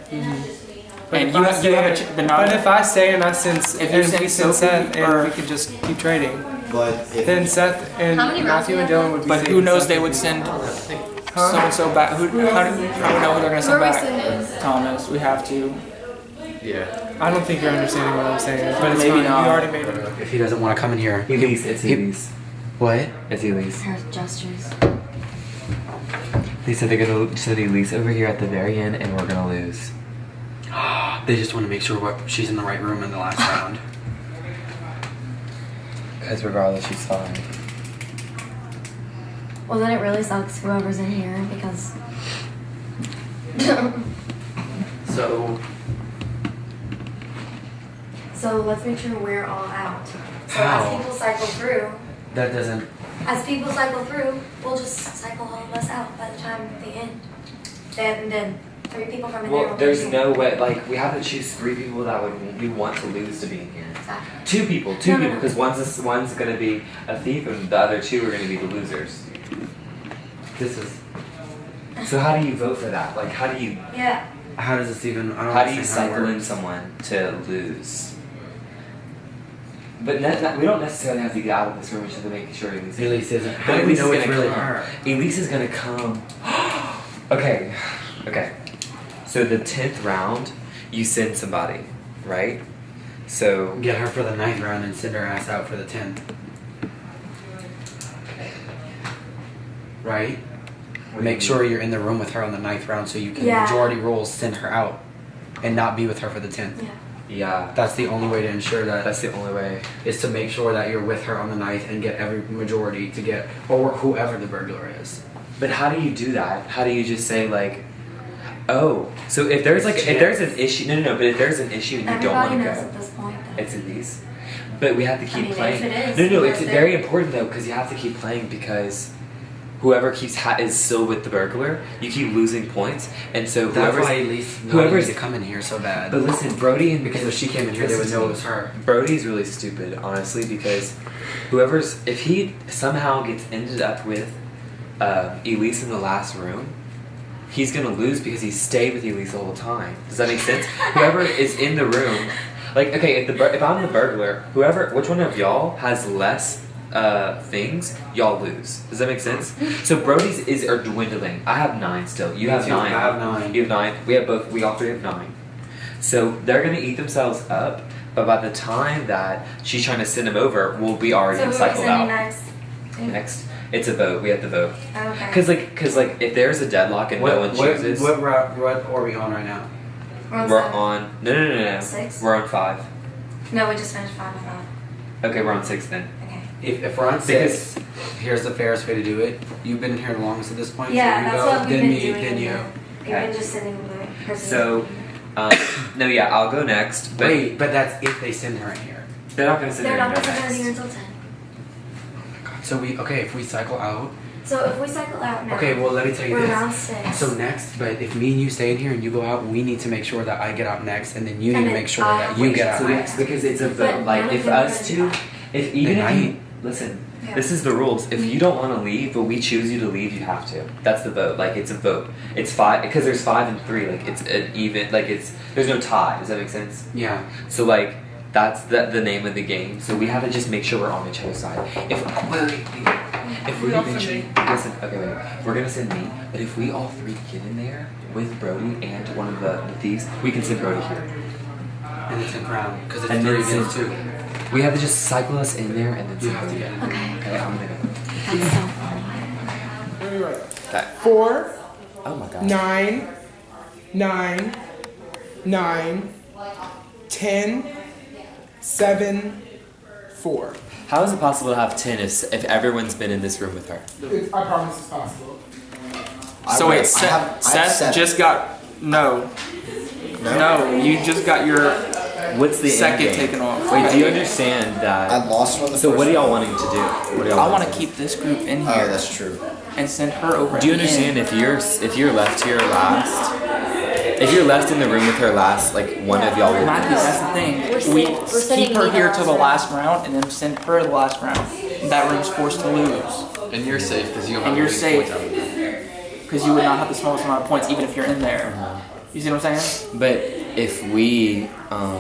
But And if you I have, stay- you have a, but not But if I stay and I send, If you and send we send Sophie Seth, or- and we could just keep trading, But if then Seth and How many rounds Matthew do and you have Dylan would be. But who saving knows? Seth They and would me. send Huh? so and so back. How do we know who they're gonna Who send are we back? sending? Thomas, we have to. Yeah. I don't think you're understanding what I'm saying, but it's Maybe fine. not. You already made it. If he doesn't want to come in here. Elise, it's Elise. What? It's Elise. Her gestures. They said they're gonna send Elise over here at the very end, and we're gonna lose. They just want to make sure she's in the right room in the last round. Because regardless, she's fine. Well, then it really sucks whoever's in here because. So, So let's make sure we're all out. So How? as people cycle through, that doesn't. we'll just cycle all of us out by the time they end. Then 3 people from in there Well, will there's be no way. Like, we have to choose 3 people that we want to lose to be in here. Exactly. 2 people, No, no, no. because one's gonna be a thief and the other 2 are gonna be the losers. This is. So how do you vote for that? Like, how do you Yeah. How does this even? I don't how do you understand how it cycle in works. someone to lose? But we don't necessarily have to get out of this room just to make sure Elise. Elise isn't. How But do we Elise know is it's gonna really come. her? Elise is gonna come. Okay. So the 10th round, you send somebody, right? So Get her for the 9th round and send her ass out for the 10th. Right? Make sure you're in the room with her on the 9th round so you can Yeah. majority rules send her out and not be with her for the 10th. Yeah. yeah, That's the only way to ensure that that's the only way. is to make sure that you're with her on the 9th and get every majority to get or whoever the burglar is. But how do you do that? How do you just say like, oh, so if there's like if there's an issue, no, but if there's an issue and you don't Everybody want to knows go, at this point. Though. it's Elise. But we have to keep mean, playing. if it is, No, because it's they're- very important though because you have to keep playing because whoever keeps is still with the burglar, you keep losing points, and so That's whoever's why Elise whoever's- wanted to come in here so bad. But listen, Brody and Because if she came in here, they would know it was her. Brody's really stupid, honestly, because if he somehow gets ended up with Elise in the last room, he's gonna lose because he stayed with Elise the whole time. Does that make sense? Whoever is in the room, like okay, if I'm the burglar, which one of y'all has less things, y'all lose. Does that make sense? So Brody's are dwindling. I have 9 still. You Me have too. 9. I have 9. You have 9. We all 3 have 9. So they're gonna eat themselves up, but by the time that she's trying to send them over, we'll be already So who are we cycled sending out. next? Next, it's a vote. We have to vote. Okay. Cause like if there's a deadlock and no one chooses, What are we on right now? we're on. No. 6? We're on 5. No, we just finished 5 of that. Okay, we're on 6 then. Okay. If we're on 6, here's the fairest way to do it. You've been here the longest at this point. Yeah, so you that's go, what we've then been me, doing. then you. We've Okay. been just sending the person. So, no, yeah, I'll go next. But Wait, but that's if they send her in here. they're not gonna send They're her not in going to next. here until 10. So if we cycle out. So if we cycle out now, Okay, well let me tell you we're this. round 6. So next, but if me and you stay in here and you go out, we need to make sure that I get out next, and then you And need to then make sure I that have you to get wait out So next. because it's a But vote. Like none of if them are us gonna two, if even Then if you I- listen, Yeah. this is the rules. If you don't want to leave, but we choose you to leave, you have to. That's the vote. Like it's a vote. It's 5 because there's 5 and 3. Like it's an even. Like there's no tie. Does that make sense? Yeah. So like that's the name of the game. So we have to just make sure we're on each other's side. If we eventually listen, okay, wait. We're gonna send me, but if we all 3 get in there with Brody and one of the thieves, we can send Brody here. And it's in round because it's And 3 then against 2. We have to just cycle us in there and then You send have to Brody. get in. Okay. Okay, I'm gonna go. That's so funny. Let me write. Okay. 4, Oh my god. 9, 9, 9, 10, 7, 4. How is it possible to have 10 if everyone's been in this room with her? I promise it's possible. So wait, Seth seven. just got no. You just got your What's the second endgame? taken off. Wait, do you understand that? I lost one the So first what are y'all round. wanting to do? What are y'all I want wanting to keep this group in Oh, here that's true. and send her over. Do you at the understand end. if you're left here last? If you're left in the room with her last, like one of y'all will Matthew, lose. that's the thing. We're We sending keep her me the here last till the round. last round and then send her the last round. That room's forced to lose. And you're safe because you don't And have you're any safe. points out of it. Because you would not have the smallest amount of points even if you're in there. You see what I'm saying? But if we,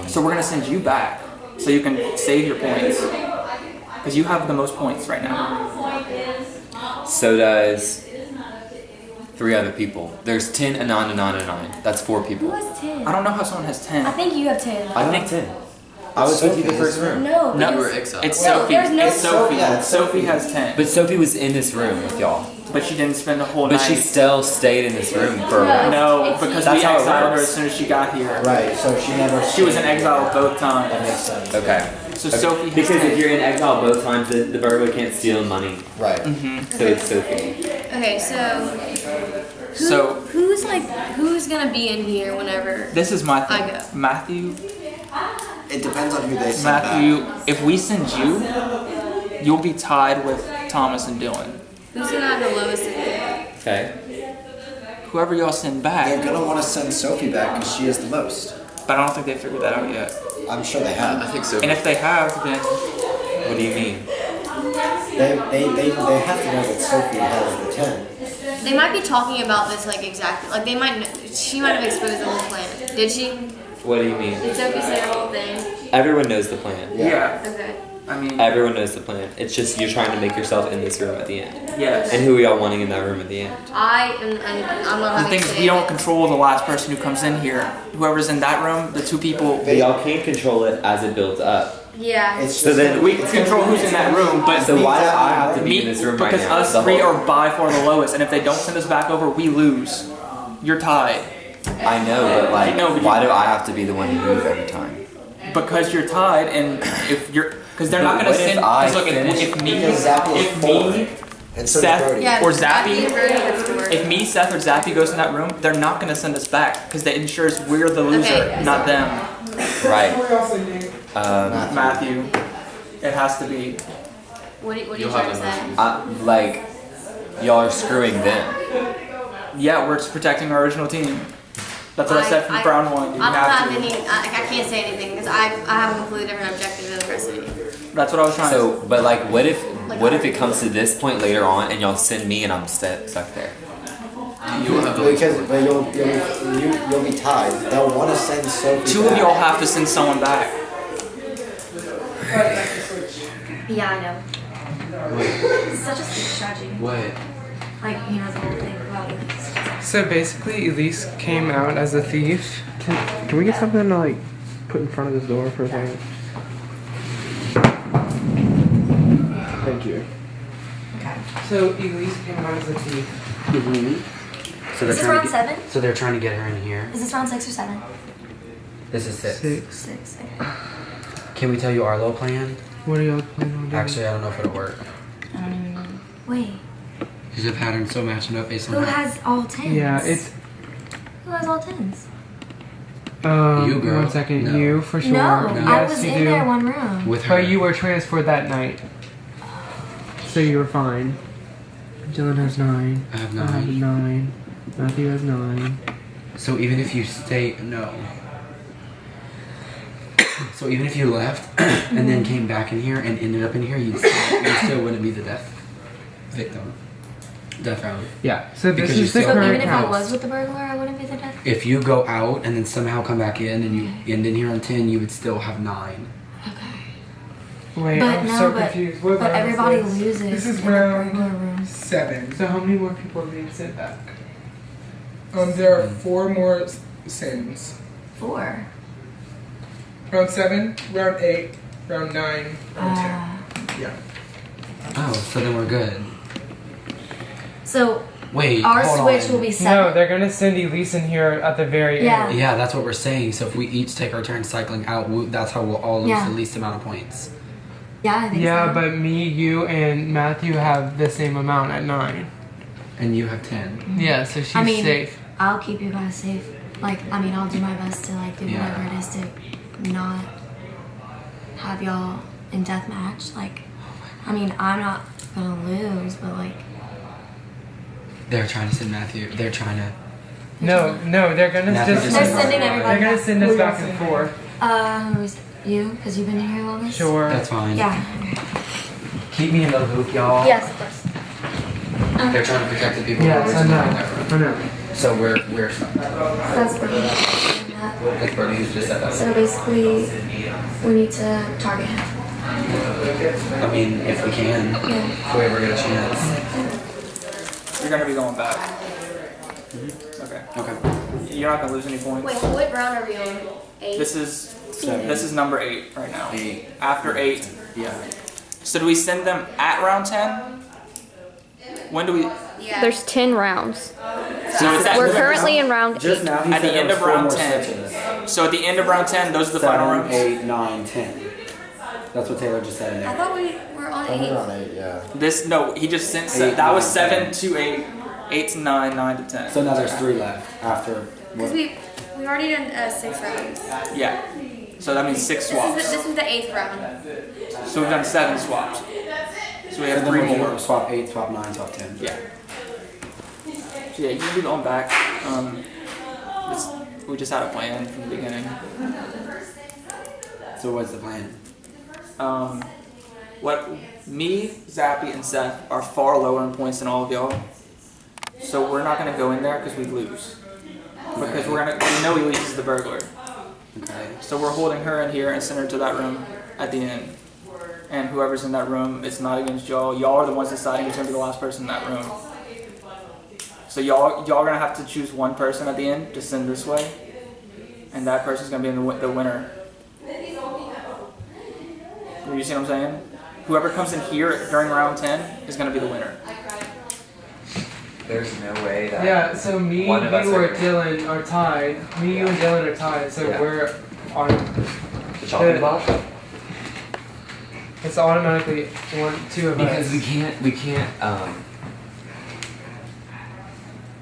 So we're gonna send you back so you can save your points. Because you have the most points right now. so does 3 other people. There's 10, a 9, a 9, a 9. That's 4 Who people. has 10? I don't know how someone has 10. I think you have 10. I think 10. I was Sophie the hoping first this- room. No, No, You were because exiled. It's No, Sophie. there's no- It's Sophie. Yeah, it's Sophie has 10. But Sophie was in this room with y'all. But she didn't spend the whole But night. she still stayed in this room for a while. No, It's- because That's we how it exiled her works. as soon as she got here. Right, so she never. She was in exile both That times. makes sense. Okay. So Sophie has Because 10. if you're in exile both times, the burglar can't steal money. Right. So it's Sophie. Okay, So who's gonna be in here whenever? this is my thing. I go. Matthew, It depends on who they send back. Matthew, if we send you, you'll be tied with Thomas and Dylan. Who's gonna have the lowest? Okay. Whoever y'all send They're back, gonna want to send Sophie back because she is the most. but I don't think they figured that out yet. I'm sure they have. I think so. And if they have, then What do you mean? They have to know that Sophie has the 10. They might be talking about this like exactly. Like they might. She might have exposed the whole plan. Did she? What do you mean? Did Sophie say the whole thing? Everyone knows the plan. yeah. Okay. I mean, Everyone knows the plan. It's just you're trying to make yourself in this room at the end. yes. And who are y'all wanting in that room at the end? I'm not The having thing to is, say we don't it. control the last person who comes in here. Whoever's in that room, the two people, But y'all can't control it as it builds up. Yeah. It's So then we can control who's in that room, but So why do I have to be in this room right because now? us The three whole- are by far the lowest, and if they don't send us back over, we lose. You're tied. I know, but like, No, but why do I have to be the one to move every time? Because you're tied, and if you're, because they're not But gonna what if send. I 'Cause look, finish- if me, Because Zappy is if 4. me, And so Seth- is Brody. Yeah. or Zappy Zappy- and Brody have scored. if me, Seth, or Zappy goes in that room, they're not gonna send us back because that ensures we're the loser, Okay. not them. Right. Who are y'all sending? Matthew, it has to be. What are you You'll trying have to the say? Like, y'all are screwing them. Yeah, we're just protecting our original team. That's what I said from round one. You I don't have have to. any. I can't say anything because I have a completely different objective than the rest of you. That's what I was trying to. So, but like, what if it comes to this point later on and y'all send me and I'm stuck there? You will have the Because but you'll be tied. They'll want to send Sophie. Two of back. y'all have to send someone back. Yeah, I know. It's such a stupid strategy. What? Like he knows the whole thing about it. So basically, Elise came out as a thief. Can we get something to like put in front of this door for a second? Thank you. So Elise came out as a thief. So Is this round 7? So they're trying to get her in here. Is this round 6 or 7? This is 6. 6. Can we tell you our little plan? What are y'all planning on doing? Actually, I don't know if it'll work. I don't even know. Wait, Because the pattern's still matching up based on who that. has all 10s? Yeah, it's Who has all 10s? You, girl. One second, No. you for sure. No, No. I Yes, was you in do. there one room. With her. But you were transferred that night, so you were fine. Dylan has 9. I have I have 9. 9. Matthew has 9. So even if you stay, no. So even if you left and then came back in here and ended up in here, you still wouldn't be the death victim. Death round. Yeah. So this Because you is the still- So even current if I house. was with the burglar, I wouldn't be the death. If you go out and then somehow come back in and you end in here on 10, you would still have 9. Wait, But I'm no, so but- confused. What But round is everybody this? loses This is in the round burglar room. 7. So how many more people are being sent back? There are 4 more sins. 4. Round 7, round 8, round 9, round 10. Yeah. Oh, so then we're good. So Wait, our hold switch on. will be 7. No, they're gonna send Elise in here at the very Yeah. end. Yeah, that's what we're saying. So if we each take our turn cycling out, that's how we'll all lose Yeah. the least amount of points. Yeah, I think Yeah, so. but me, you, and Matthew have the same amount at 9. And you have 10. Yeah, so she's I mean, safe. I'll keep you guys safe. Like, I mean, I'll do my best to like do Yeah. whatever it is to not have y'all in deathmatch. Like, I mean, I'm not gonna lose, but like, They're trying to send Matthew. They're trying to. No, they're gonna Matthew just. just they're sending everybody. They're gonna back. send us back and forth. Who's you? Because you've been here longest. Sure. That's fine. Yeah. Keep me in the loop, y'all. Yes, of course. They're trying to protect the people Yes, who I are know. originally I know. So we're stuck. That's pretty much that. That's Bernie who's just said that. So basically, we need to target him. I mean, if we can, Yeah. if we ever get a chance. You're gonna be going back. Okay. Okay. You're not gonna lose any points. Wait, what round are we on? 8? This is 7. this is number 8 right now. 8. After 8. Yeah. So do we send them at round 10? When do we? Yeah. There's 10 rounds. So it's at, We're currently in round 8. now at the end of round 10. So at the end of round 10, those are the final rounds. 8, 9, 10. That's what Taylor just said. I thought we were on Oh, we're on 8. 8, yeah. No, he just sent Eight, that was 9, 7 to 8, 8 to 9, 9 to 10. So now there's 3 left after. Because we've already done 6 rounds. Yeah. So that means 6 swaps. This is the 8th round. So we've done 7 swaps. So we have And then 3 we more. can swap 8, swap 9, swap 10. Yeah. So yeah, you can do the on back. We just had a plan from the beginning. So what's the plan? What me, Zappy, and Seth are far lower in points than all of y'all. So we're not gonna go in there because we lose. Because we know Elise is the burglar. Okay. So we're holding her in here and send her to that room at the end. And whoever's in that room, it's not against y'all. Y'all are the ones deciding who's gonna be the last person in that room. So y'all gonna have to choose one person at the end to send this way, and that person's gonna be in the winner. You see what I'm saying? Whoever comes in here during round 10 is gonna be the winner. There's no way that. Yeah, so me, One of us you, or are- Dylan are tied. Me, you, and Dylan are tied, so Yeah. we're on. The chopping the- block? It's automatically 2 of Because us. we can't,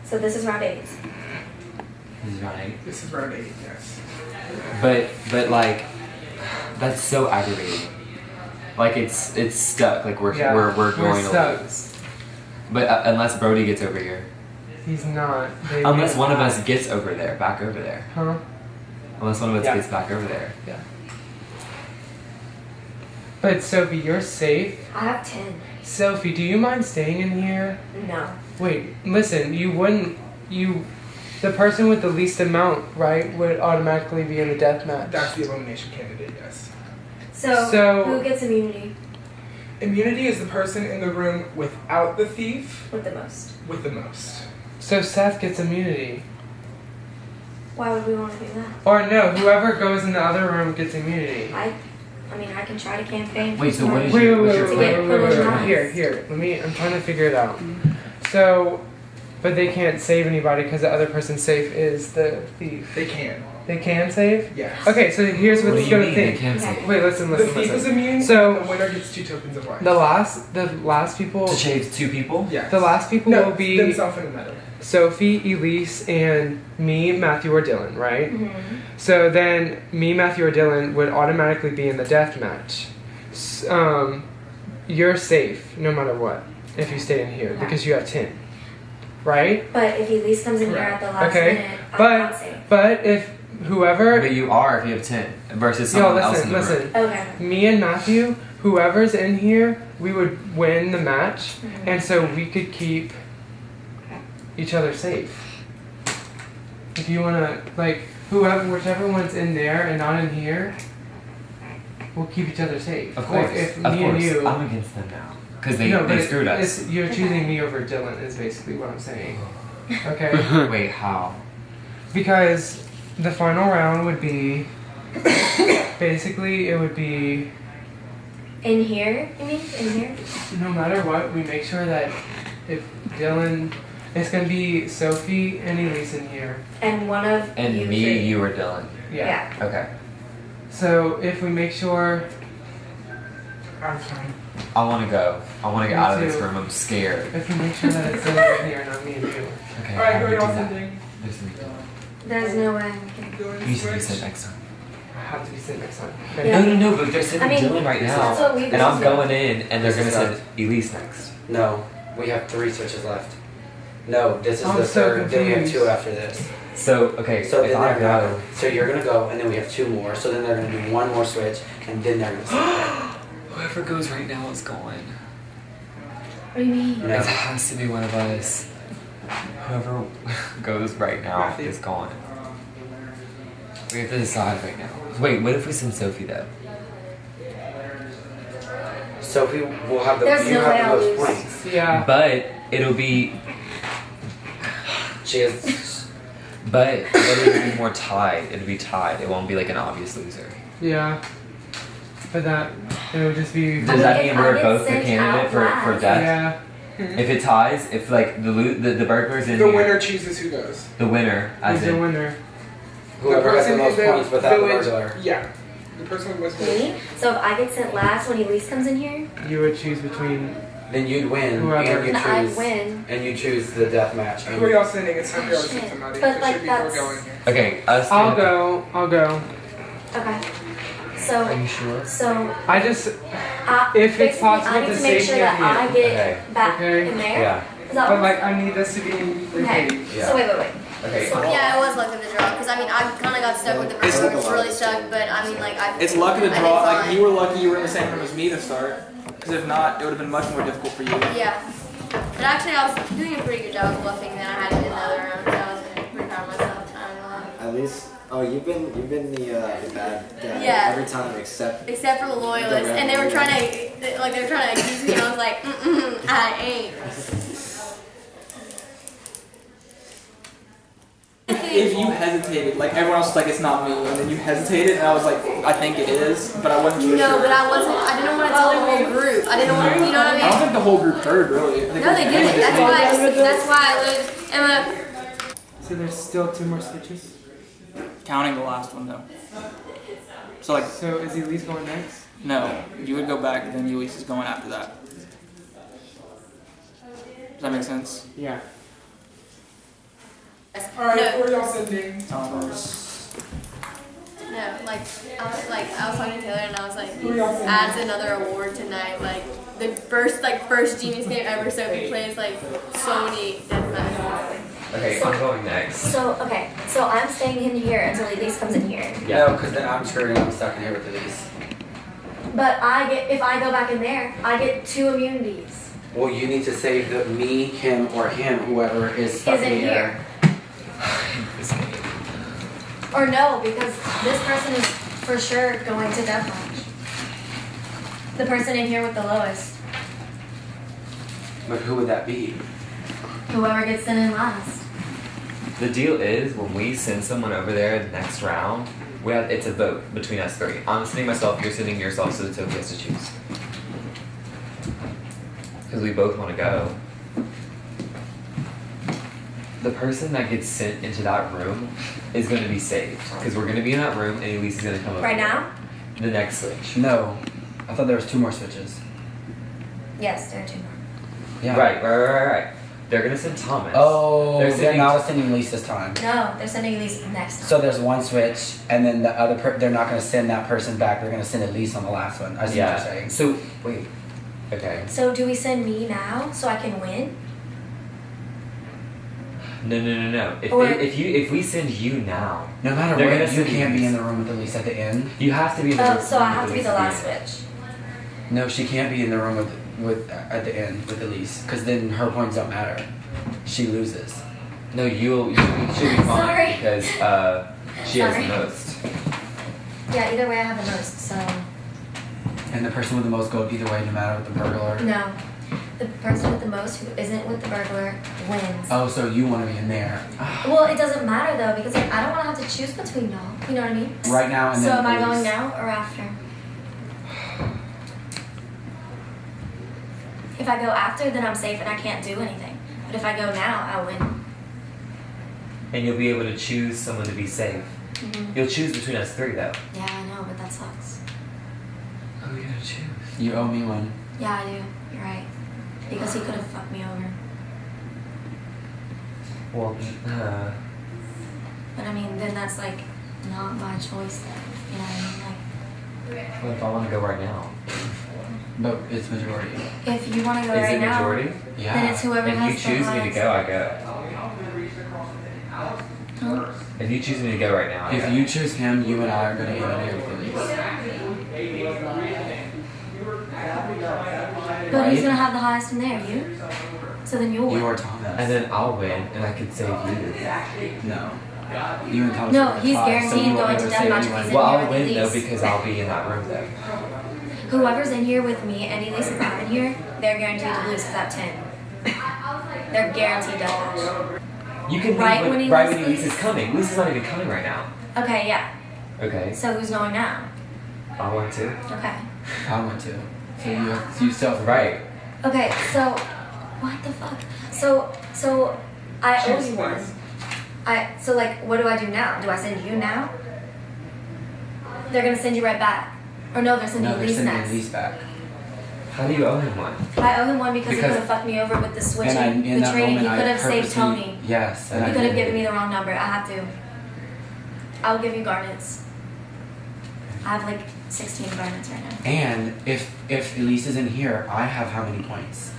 So this is round 8. right. This is round 8, yes. But like, that's so aggravating. Like it's stuck. Like we're going stuck. to lose. But unless Brody gets over here. He's not. Unless one of us gets over there, back over there. Huh? Unless one of us Yeah. gets back over there. Yeah. But Sophie, you're safe. I have 10. Sophie, do you mind staying in here? No. Wait, listen, the person with the least amount, right, would automatically be in the deathmatch. That's the elimination candidate, yes. So who gets immunity Immunity is the person in the room without the thief with the most? with the most. So Seth gets immunity. Why would we want to do that? Or no, whoever goes in the other room gets immunity. I mean, I can try to campaign. Wait, so what is Wait, your, wait, what's wait, your wait, To get wait, wait, wait, privileged wait. eyes. Here, I'm trying to figure it out. So, but they can't save anybody because the other person safe is the thief. They can. They can save? Yes. Okay, so here's What what's do you gonna mean? They think. can't say. Wait, listen. The thief is immune, So- and the winner gets 2 tokens of life. The last people, To chase 2 people? Yes. the last people no, will be themselves and another. Sophie, Elise, and me, Matthew, or Dylan, right? Mhm. So then me, Matthew, or Dylan would automatically be in the death match. You're safe no matter what if you stay in here because you have 10, right? But if Elise comes in here at the last Okay, minute, I'm but- not safe. But if whoever, But you are if you have 10 versus yo, someone else in listen, the room. listen, Okay. me and Matthew, whoever's in here, we would win the match, and so we could keep each other safe. If you wanna, like, whichever one's in there and not in here, we'll keep each other safe. Of course. Like, if of me course. and you. I'm against them now. Because they No, but screwed us. You're choosing me over Dylan is basically what I'm saying. Okay? Wait, how? Because the final round would be basically it would be In here? You mean in here? no matter what, we make sure that if Dylan, it's gonna be Sophie and Elise in here. And one of And you me, three. you, or Dylan. Yeah. Okay. So if we make sure I'm fine. I want to go. I want to get Me out of this too. room. I'm scared. If we make sure that it's Dylan in here, not me and you. Okay. Alright, how do go we do on that? something. There's something. There's no way. You should be sent next time. I have to be sitting next time. Yeah. No, but they're sending I mean, Dylan right now. that's what we've And I'm been going in, and they're This going to is send us. Elise next. No, we have 3 switches left. No, this is I'm the so third. Then we have confused. 2 after this. So, okay, So if then I they're gonna go. So you're gonna go, and then we have 2 more. So then they're gonna do 1 more switch, and then they're gonna switch. Whoever goes right now is going. What do you mean? No. It has to be one of us. Whoever goes right now Matthew. is gone. We have to decide right now. Wait, what if we send Sophie though? Sophie will have the There's you no way have I'll the most lose. points. Yeah. But it'll be. She has. But it'll be more tied. It'll be tied. It won't be like an obvious loser. Yeah. But that it would just be Does that if mean I we're get both the sent candidate out for last- death? yeah. If it ties, if like the burglar's in The here, winner chooses who goes. the winner, as Who's the in winner? Whoever has the person most in points without the village- burglar. Yeah. The person with most votes. Me? So if I get sent last when Elise comes in here, You would choose between. Then you'd win, Whoever. and you then I choose, win. and you choose the death match. Who are y'all sending? It's time for y'all to Shit. send somebody. But, It like, should be before that's- going here. Okay, us. I'll go. I'll go. Okay. Are So, you sure? so I just. I, If it's basically, possible I need to to make save sure me that at the I end. get Okay. back Okay. in there. Yeah. Is that But like, I need this to be okay. repaid. Yeah. So wait. Okay. So, yeah, it was luck of the draw because I mean I kind of got stuck with the It's burglar, like a was lot really of stuck. But I mean like I. It's luck of the I did draw. Like fine. you were lucky you were in the same room as me to start. Because if not, it would have been much more difficult for you. Yeah. But actually, I was doing a pretty good job of bluffing. Then I had it in the other round, so I was pretty proud of myself. I don't know. At least, oh, you've been the bad guy Yeah. every time except. Except for the loyalists, and they were trying to accuse me, and I was like, I ain't. If you hesitated, like everyone else was like, it's not me, and then you hesitated, and I was like, I think it is, but I wasn't sure. No, but I wasn't. I didn't want to tell the whole group. I didn't want to. You know what I I don't mean? think the whole group heard, really. I think No, it they was didn't. just me. That's why I lose. Emma. So there's still 2 more switches. Counting the last one, though. So, like, So is Elise going next? no, you would go back, and then Ulysses is going after that. Does that make sense? Yeah. Alright, No. who are y'all sending? Thomas. No, I was talking to Taylor and I was like, Who y'all sending? adds another award tonight. Like the first Genius game ever. So he plays like so many deathmatch. Okay, I'm going next. So I'm staying in here until Elise comes in here. Yeah. No, because then I'm screwed and I'm stuck in here with Elise. But if I go back in there, I get 2 immunities. Well, you need to save me, him, or him, whoever is stuck Is in here. Or no, because this person is for sure going to deathmatch. The person in here with the lowest. But who would that be? Whoever gets sent in last. The deal is, when we send someone over there the next round, it's a vote between us 3. I'm sending myself, you're sending yourself, so Sophie has to choose. Because we both want to go. The person that gets sent into that room is going to be saved. Because we're going to be in that room and Elise is going to come over. Right now? The next switch. No. I thought there was 2 more switches. Yes, there are 2 more. Yeah. Right. They're going to send Thomas. Oh, They're they're sending- not sending Elise this time. No, they're sending Elise next time. So there's 1 switch, and then the other they're not going to send that person back. They're going to send Elise on the last one. I see what you're saying. So, wait. Okay. So do we send me now so I can win? No. Or- If we send you now, No matter they're what, gonna you send can't be Elise. in the room with Elise at the end. You have to be in the room. Oh, so I with have to be Elise the at last end. switch. No, she can't be in the room with at the end with Elise, because then her points don't matter. She loses. No, you should be fine Sorry. because she has Sorry. the most. Yeah, either way I have the most, so And the person with the most gold either way, no matter what the burglar. no. The person with the most who isn't with the burglar wins. Oh, so you want to be in there. Well, it doesn't matter though because like, I don't want to have to choose between y'all. You know what I mean? Right now and So then am I Elise. going now or after? If I go after, then I'm safe and I can't do anything. But if I go now, I win. And you'll be able to choose someone to be safe. Mm-hmm. You'll choose between us 3 though. Yeah, I know, but that sucks. Oh, you gotta choose. You owe me one. Yeah, I do. You're right. Because he could have fucked me over. Well, But I mean, then that's like not my choice then. You know what I mean? what if I want to go right now? But it's majority. Like, if you want to go Is right it now, majority? Yeah. then it's whoever If has you choose the me to highest. go, I go. Huh? If you choose me to go right now, I If go. you choose him, you and I are going to get in here with Elise. But who's Right? gonna have the highest in there? You? So then you'll win. You or Thomas. And then I'll win, and I can save you. No. You and Thomas. No, are he's tie, guaranteed so you won't going be to able save deathmatch if anyone. he's Well, in I'll here with win though Elise. because I'll be in that room though. Whoever's in here with me and Elise and I'm in here, they're guaranteed to lose without 10. They're guaranteed deathmatch. You can Right leave when right when Elise Elise is leaves? coming. Lisa's not even coming right now. Okay, yeah. Okay. So who's going now? I want to. Okay. I want to. So you still have to Right. Okay, so what the fuck? So I owe Choose, you one. please. So like what do I do now? Do I send you now? they're gonna send you right back. Or no, they're sending No, they're Elise sending next. Elise back. How do you owe him one? I owe him one because he Because- could have fucked me over with the switching, And in the that training. He moment, could I have saved purposely- Tony. Yes. He and I could have did. given me the wrong number. I have to. I will give you garnets. I have like 16 garnets right now. And if Elise is in here, I have how many points?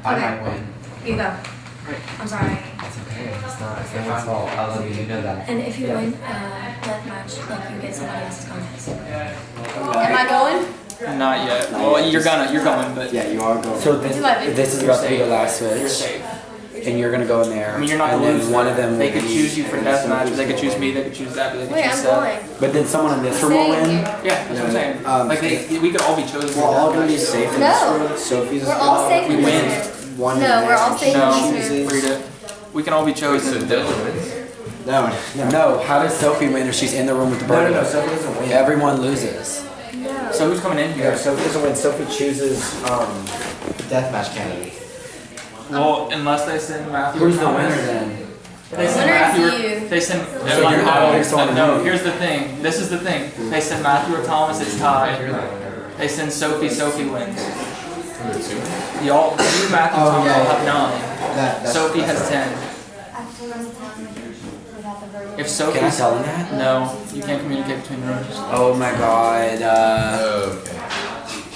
I Okay. might win. You go. I'm sorry. It's okay. It's not my fault. I love you. You know that. And if you win deathmatch, like you get somebody else's garnets. Am I going? Not yet. Well, you're going, but Yeah, you are going. So Do my big- this is about to be the last you're switch, safe. and you're gonna go in there. I mean, you're not and the then loser. one of them. They will could be- choose you for deathmatch. They could choose me. They could choose that. But they could Wait, choose I'm Seth. going. But then someone in this room will Staying win. here. Yeah, that's what I'm saying. Like we could all be chosen. We're all gonna be safe in No. this room. Sophie's We're all safe in We this win. room. one. No, we're all safe in No, this room. Frida. We can all be So chosen. Dylan wins. No. No, how does Sophie win if she's in the room with the No, burglar? Sophie doesn't win. Everyone loses. So who's coming in Yeah, here? Sophie doesn't win. Sophie chooses deathmatch candidate. Well, unless they send Matthew. Who's or the Thomas. winner then? They send Winner is Matthew. you. They send. No, so you're not. You're someone no, who- here's the thing. This is the thing. They send Matthew or Thomas. It's tied. They send Sophie. Sophie wins. Y'all, you, Matthew, Oh, Thomas yeah, all yeah. have 9. That's Sophie has right. 10. If Sophie. Can I tell them that? No, you can't communicate between rooms. Oh my god. Okay.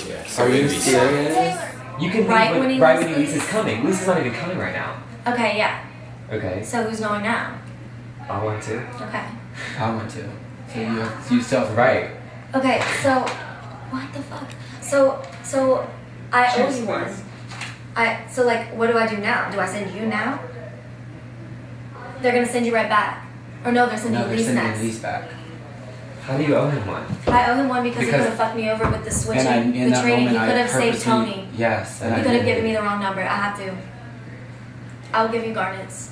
Yeah. so Are you maybe- serious? You can Right leave when he right leaves. when Elise is coming. Elise is not even coming right now. Okay, yeah. Okay. So who's going now? I want to. Okay. I want to. So you self Right. Okay, so what the fuck? So I owe you one. So like what do I do now? Do I send you now? They're gonna send you right back. Or no, they're sending No, they're Elise sending next. Elise back. How do you owe him one? I owe him one because he Because- could have fucked me over with the switching, And I, in the that training. moment, He could I have saved purposely. Tony. Yes, and He I could have did. given me the wrong number. I have to. I'll give you garnets.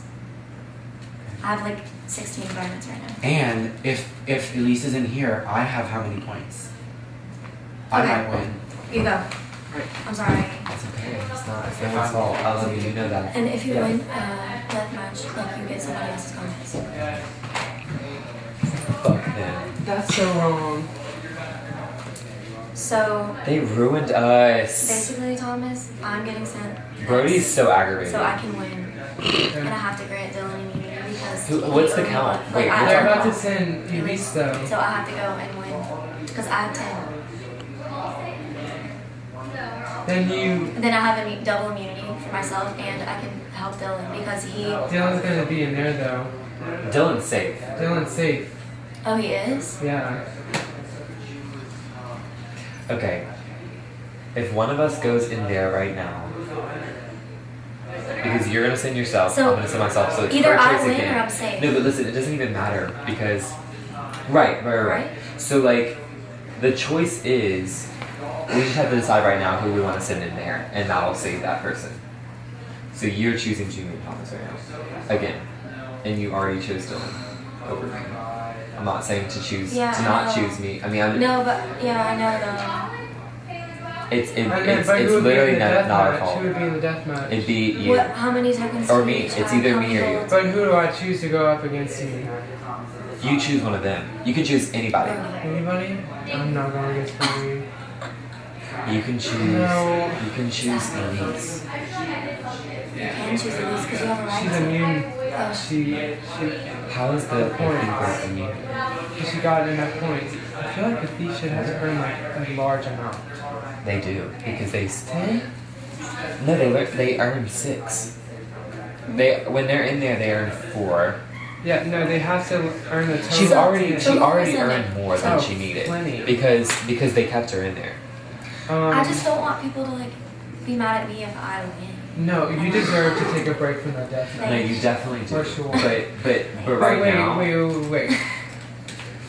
I have like 16 garnets right now. And if Elise is in here, I have how many points? I Okay. might win. You go. I'm sorry. It's okay. It's not my fault. I love you. You know that. And if you win deathmatch, like you get somebody else's garnets. Fuck them. That's so wrong. So They ruined us. basically, Thomas, I'm getting sent. Brody's so aggravated. So I can win, and I have to grant Dylan immunity because. Who- what's he the owed me count? one. Wait, Like, what's They're our about to send Elise though. So I have to go and win because I have 10. Then you. And then I have double immunity for myself, and I can help Dylan because he. Dylan's gonna be in there though. Dylan's safe. Dylan's safe. Oh, he is. Yeah. Okay. If one of us goes in there right now, because you're gonna send yourself, So, I'm gonna send myself. So it's either her I choice win again. or I'm safe. No, but listen, it doesn't even matter because. Right. Right? So like, the choice is, we just have to decide right now who we want to send in there, and that'll save that person. So you're choosing Jimmy and Thomas right now, again, and you already chose Dylan over me. I'm not saying to choose Yeah, to I not know. choose me. I mean, I'm. No, but yeah, I know though. It's But it's who would be literally in the not our deathmatch? fault. Who would be in the deathmatch? It'd be you. What? How many seconds? Or do me. we each It's have? either How me many or you. goals? But who do I choose to go up against you? You choose one of them. You can choose anybody. Anybody? I'm not going against Marie. You can choose. No. You can choose Elise. You can choose Elise because you have a right She's to. immune. Oh. She How is the Point. thing immune? she got enough points. I feel like the thief should have to earn like a large amount. They do because they. 10? No, they earn 6. They when they're in there they earn 4. Yeah, no, they have to earn the total. She already So who already was in earned it? more than Oh, she needed plenty. because they kept her in there. I just don't want people to like be mad at me if I win. No, you deserve to take a break from that death. No, you definitely do. For sure. But right wait, now. wait.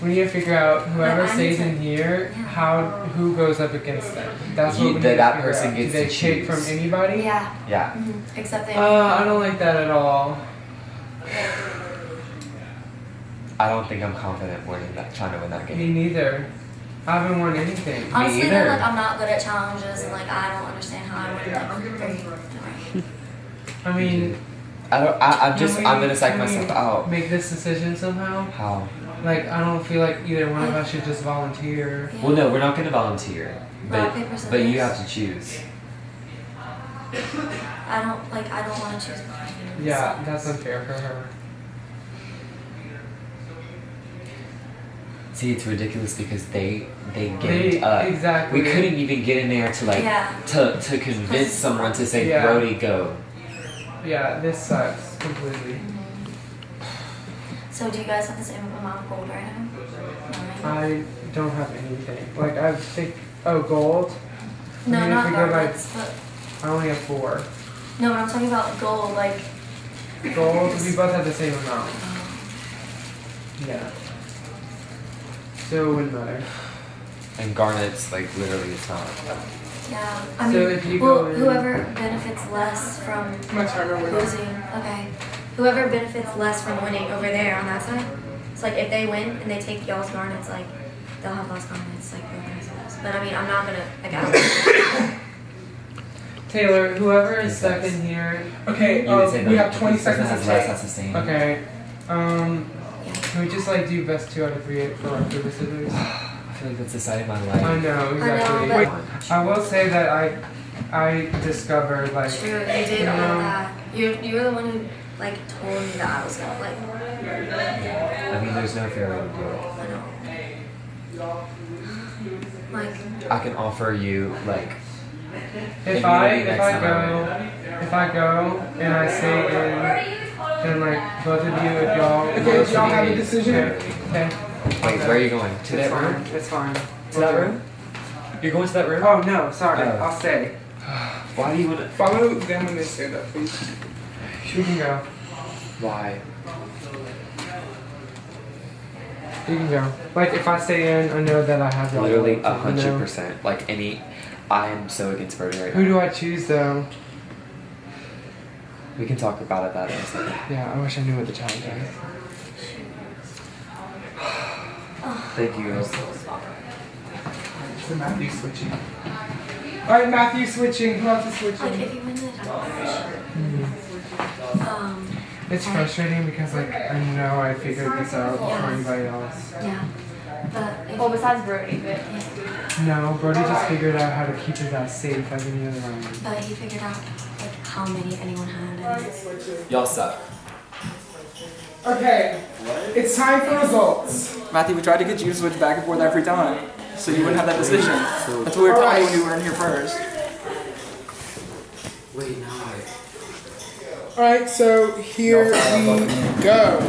We need to figure out whoever But I stays need in here, Yeah. who goes up against them. That's what You- we need that to figure person out. gets Do they to take choose. from anybody? Yeah. Yeah. Except they. I don't like that at all. I don't think I'm confident winning that, trying to win that Me game. neither. I haven't won anything. Honestly, though, either. like I'm not good at challenges, and like I don't understand how I win like 3. I mean, I'm gonna psych Can we myself out. Make this decision somehow. How? Like I don't feel like either one of us should just volunteer. Well, no, we're not gonna volunteer. Rock, paper, But you scissors. have to choose. I don't want to choose between you. Yeah, that's unfair for her. See, it's ridiculous because they ganged up. Exactly. We couldn't even get in there to like Yeah. to convince someone to say, Yeah. Brody, go. Yeah, this sucks completely. So do you guys have the same amount of gold right now? Nine? I don't have anything. Like I think, oh, gold. No, I mean, not if we go by, garnets, but I only have 4. no, but I'm talking about gold. Like Gold. We both have the same amount. Yeah. So it wouldn't matter. And garnets, like literally, it's not. yeah, I So mean, if you well, go in- whoever benefits less from My timer went off. losing, okay, whoever benefits less from winning over there on that side. It's like if they win and they take y'all's garnets, like they'll have less garnets, like both themselves. But I mean, I'm not gonna like. Taylor, whoever is second here. Okay, You would say we that have 20 the person seconds has to less take. has to stay in. Okay. Can we just like do best 2 out of 3 for rock paper scissors? I feel like that's deciding my I life. know exactly. but- Wait, I will say that I discovered like. True, you did all that. You're the one who like told me that I was gonna like. I mean, there's no fair way to do it. I know. Like. I can offer you like. If you I leave next time go and I stay in, then like both of you, if y'all. Okay, do y'all have a decision? Okay. Wait, where are you going? To that room? It's fine. To that room? You're going to that room? Oh no, sorry. Oh. I'll stay. Why do you want to? Follow them when they stand up, please. You can go. Why? You can go. Like if I stay in, I know that I have y'all. Literally loyalty, you know? 100%. Like I am so against Brody right Who now. do I choose though? We can talk about that in a second. Yeah, I wish I knew what the challenge was. Thank you. So Matthew switching. Alright, Matthew switching. Who else is Like switching? if you win the It's frustrating because like I know I figured this out before anybody else. yeah, but if Well, besides Brody, but No, Brody just figured out how to keep his ass safe like any other round. but he figured out like how many anyone had. And Y'all suck. Okay, it's time for results. Matthew, we tried to get you to switch back and forth every time, so you wouldn't have that decision. That's what we were telling you when you were in here first. Wait, no. Alright, so here we go.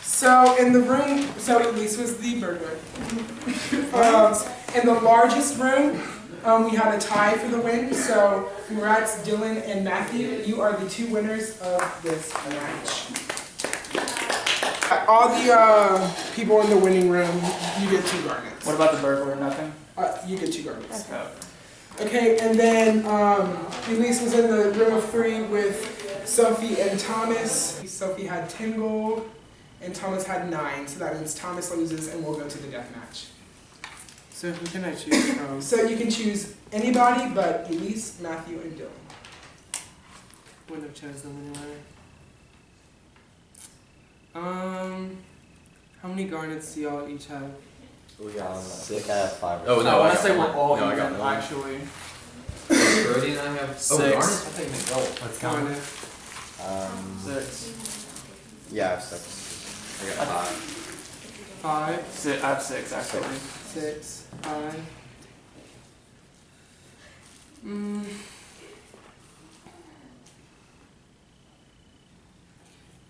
So in the room, so Elise was the burglar. In the largest room, we had a tie for the win. So congrats, Dylan and Matthew. You are the 2 winners of this match. All the people in the winning room, you get 2 garnets. What about the burglar? Nothing? You get 2 garnets. Okay, and then Elise was in the room of 3 with Sophie and Thomas. Sophie had 10 gold, and Thomas had 9. So that means Thomas loses, and we'll go to the death match. So who can I choose from? So you can choose anybody but Elise, Matthew, and Dylan. Wouldn't have chosen them anyway. How many garnets do y'all each have? We got 6 out of 5. Oh no, I want got to say we're one. all No, I got even, one. actually. Brody and I have 6. garnets? I think they gold. Let's Garnet. 6. Yeah, I have 6. I got 5. 5, I have 6, actually. 6, 5.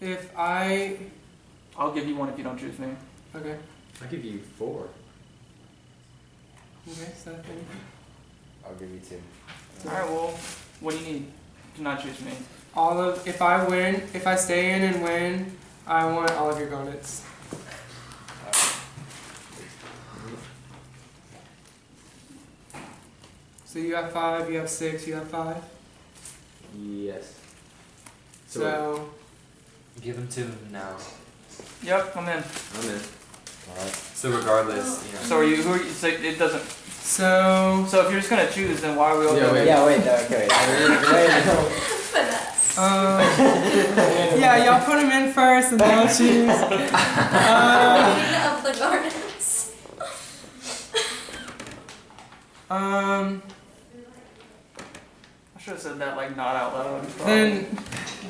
If I I'll give you 1 if you don't choose me. okay, I'll give you 4. something. I'll give you 2. Alright, well, what do you need to not choose me? If I win, if I stay in and win, I want all of your garnets. So you have 5, you have 6, you have 5. Yes. So Give them to him now. Yep, I'm in. I'm in. Alright. So regardless, So are you, who are you, so it doesn't, so so if you're just gonna choose, then why are we all Yeah, going? wait. Yeah, wait, no, okay. finesse. Yeah, y'all put them in first and then I'll choose. Of the garnets. I should have said that like not out loud.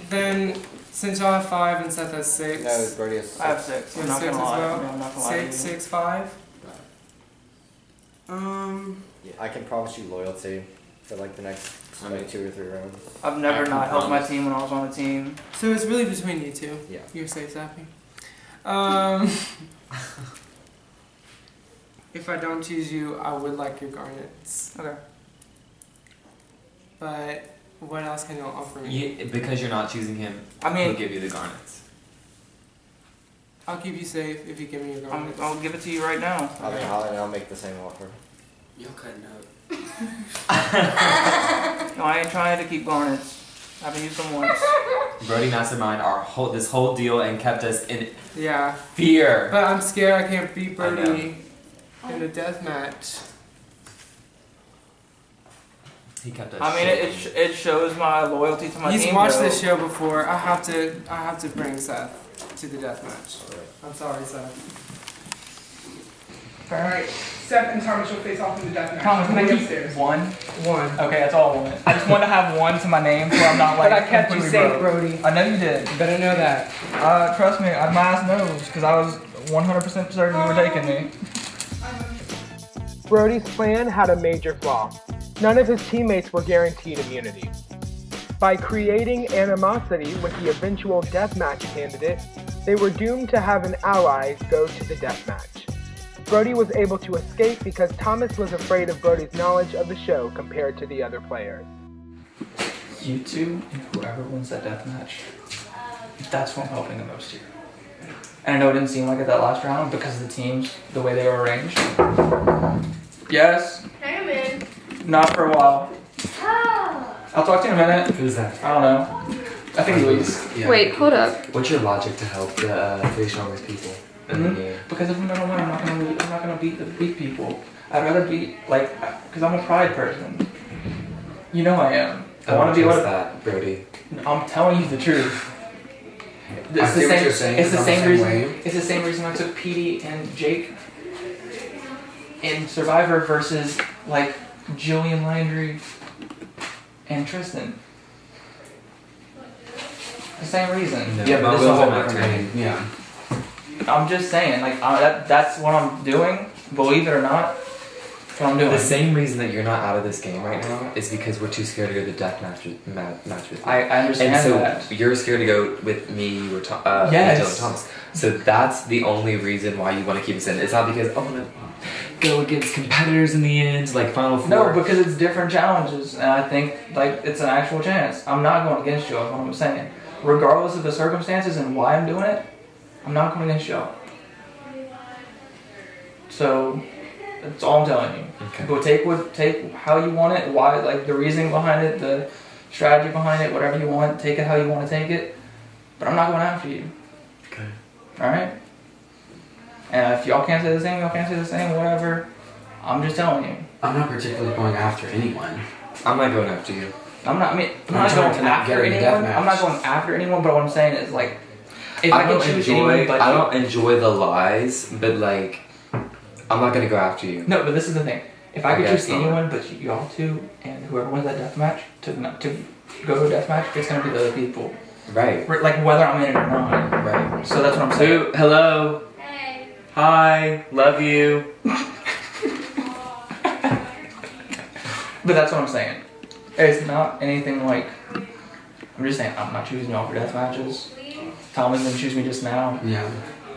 Then since y'all have 5 and Seth has 6. No, Brody has 6. I have 6. You I'm have not 6 gonna as lie. well? I'm not gonna lie. to 6, you. 6, 5. Yeah, I can promise you loyalty for like the next like 2 or 3 rounds. I've never I not helped my promise. team when I was on a team. So it's really between you two. Yeah. You're safe, Zappy. If I don't choose you, I would like your garnets. Okay. But what else can y'all offer me? Because you're not choosing him, I he'll mean, give you the garnets. I'll keep you safe if you give me your garnets. I'll give it to you right now. I'll make the same offer. Y'all cutting out. No, I ain't trying to keep garnets. I haven't used them once. Brody mastermind this whole deal and kept us in Yeah, fear. but I'm scared I can't beat I know. Brody in the deathmatch. He kept us. I mean, it shows my loyalty to my He's team. watched though. this show before. I have to bring Seth to the deathmatch. I'm sorry, Seth. Alright, Seth and Thomas will face off in the deathmatch. Thomas, can I Go keep upstairs. one? One. Okay, that's all I want. I just want to have one to my name so I'm not like. But I kept you completely safe, broke. Brody. I know you did. You better know that. Trust me, my ass knows because I was 100% certain you were taking me. Brody's plan had a major flaw. None of his teammates were guaranteed immunity. By creating animosity with the eventual deathmatch candidate, they were doomed to have an ally go to the deathmatch. Brody was able to escape because Thomas was afraid of Brody's knowledge of the show compared to the other players. You two and whoever wins that death match, that's what I'm helping the most here. And I know it didn't seem like it that last round because of the teams, the way they were arranged. Yes. Hang in. Not for a while. I'll talk to you in a minute. Who's that? I don't know. I think Elise. Yeah. Wait, hold up. What's your logic to help the 3 strongest people in the game? Because if I'm gonna win, I'm not gonna beat people. I'd rather beat because I'm a pride person. You know I am. I want to be able to. that, Brody. I'm telling you the truth. I see what you're saying, It's the I'm the same same reason. way. It's the same reason I took Petey and Jake in Survivor versus like Jillian Landry and Tristan. The same reason. No, Yeah, but my this is a wheels whole are not different turning. game. Yeah. I'm just saying, that's what I'm doing. Believe it or not, that's what I'm doing. The same reason that you're not out of this game right now is because we're too scared to go to the death match with you. I understand And so that. you're scared to go with me or Yes. Dylan Thomas. So that's the only reason why you want to keep us in. It's not because I want to go against competitors in the end, like Final Four. No, because it's different challenges, and I think like it's an actual chance. I'm not going against you. Is what I'm saying. Regardless of the circumstances and why I'm doing it, I'm not going against y'all. So that's all I'm telling you. Okay. But take how you want it, why, like the reasoning behind it, the strategy behind it, whatever you want. Take it how you want to take it. But I'm not going after you. Okay. All right. And if y'all can't say the same, y'all can't say the same. Whatever. I'm just telling you. I'm not particularly going after anyone. I'm not going after you. I'm not I'm going trying to not after get in a anyone. deathmatch. I'm not going after anyone, but what I'm saying is like, if I can choose anyone but I you. don't enjoy the lies, but like, I'm not gonna go after you. No, but this is the thing. If I I could guess choose not. anyone but y'all two and whoever wins that death match to go to a death match, it's gonna be the other people. Right. Like whether I'm in it or not. Right. So that's what I'm saying. Hello. Hey. Hi. Love you. But that's what I'm saying. It's not anything like. I'm just saying I'm not choosing y'all for death matches. Thomas didn't choose me just now, Yeah.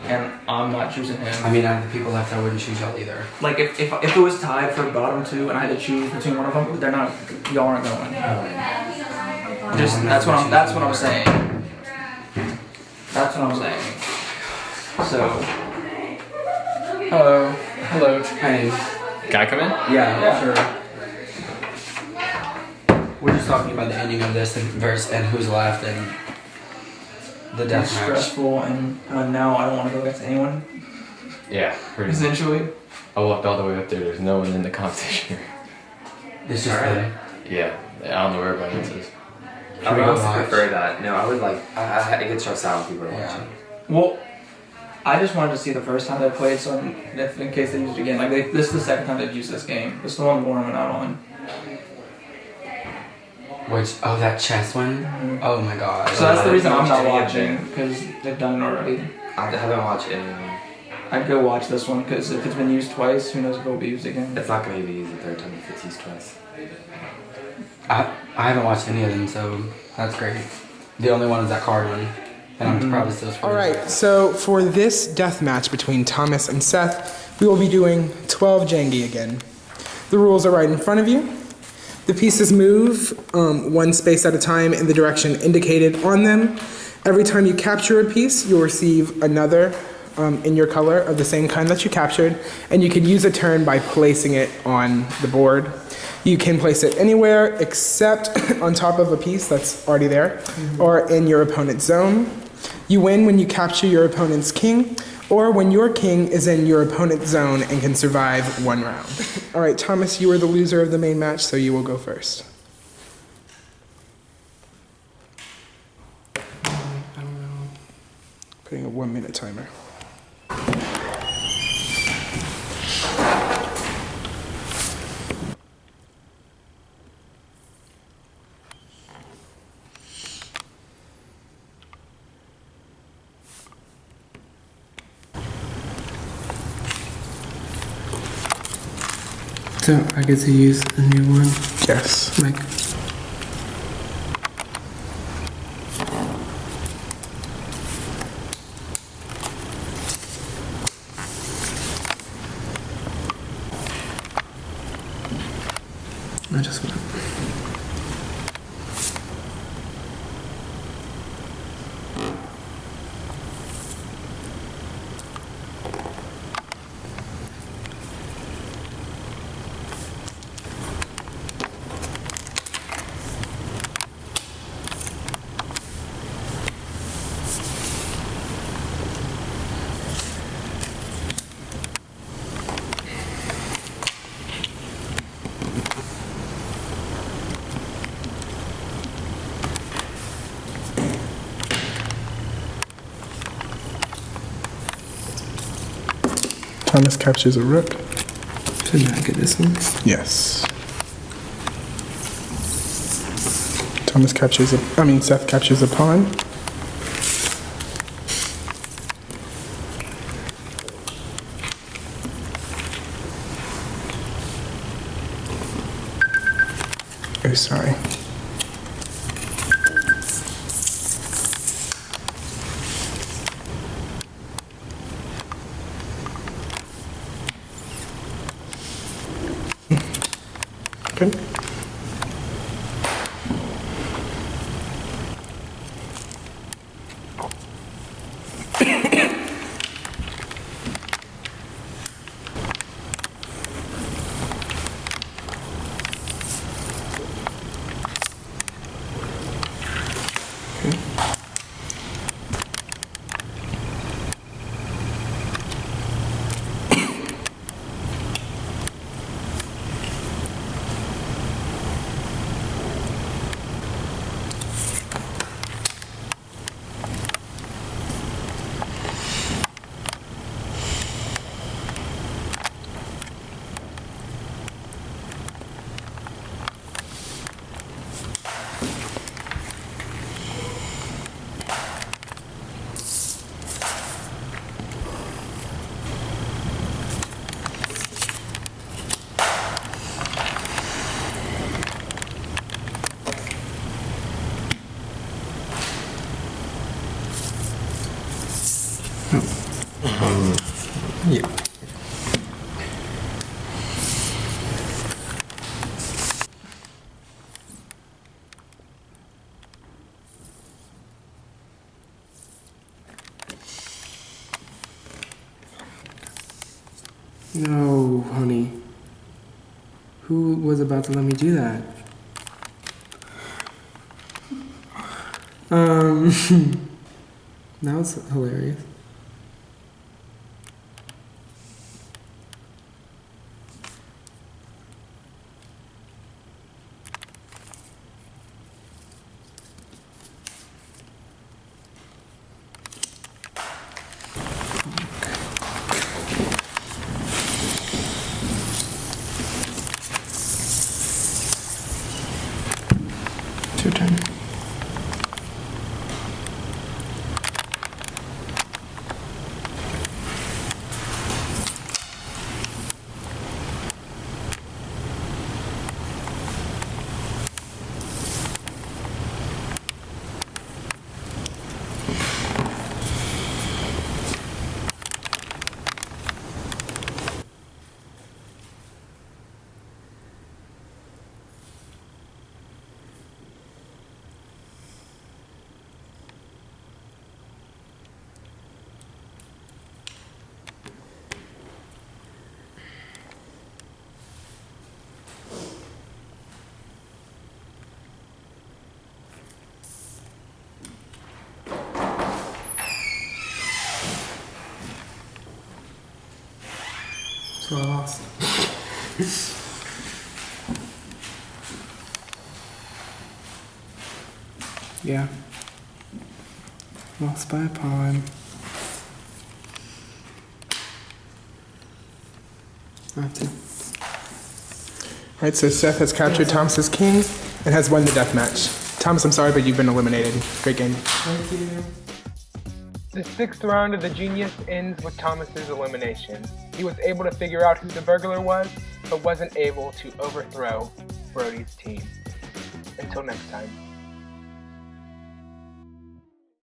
and I'm not choosing him. I mean, out of the people left, I wouldn't choose y'all either. Like if it was tied for bottom two and I had to choose between one of them, they're not. Y'all aren't going. Just that's what I'm saying. That's what I'm saying. So. Hello. Hey. Can I come in? Yeah, sure. We're just talking about the ending of this and who's left and the It's death match. stressful, and now I don't want to go against anyone. Yeah, pretty much. Essentially. I walked all the way up there. There's no one in the competition. It's just Alright. Yeah, I don't know where everybody else is. I would we go honestly watch? prefer that. No, I would like. It gets stressed out when people are watching. Well, I just wanted to see the first time they played, so in case they used it again. Like, this is the second time they've used this game. This is the one we're warming out on. That chess one? Oh my god. So that's the reason I'm not Any of watching, them. because they've done it already. I haven't watched any of them. I'd go watch this one, because if it's been used twice, who knows if it'll be used again. It's not going to be used the third time if it's used twice. I haven't watched any of them, so that's great. The only one is that card one. And I'm probably still screwed. Alright, so for this death match between Thomas and Seth, we will be doing 12 Jengi again. The rules are right in front of you. The pieces move one space at a time in the direction indicated on them. Every time you capture a piece, you'll receive another in your color of the same kind that you captured, and you can use a turn by placing it on the board. You can place it anywhere except on top of a piece that's already there, or in your opponent's zone. You win when you capture your opponent's king, or when your king is in your opponent's zone and can survive one round. All right, Thomas, you are the loser of the main match, so you will go first. Putting a 1 minute timer. So I get to use a new one. Yes. Like, I just want. Thomas captures a rook. Shouldn't I get this one? Yes. Seth captures a pawn. Oh, sorry. Okay. Yeah. No, honey. Who was about to let me do that? That was hilarious. So I lost. Yeah. Lost by a pawn. Alright, so Seth has captured Thomas's king and has won the deathmatch. Thomas, I'm sorry, but you've been eliminated. Great game. Thank you. The 6th round of the Genius ends with Thomas's elimination. He was able to figure out who the burglar was, but wasn't able to overthrow Brody's team. Until next time.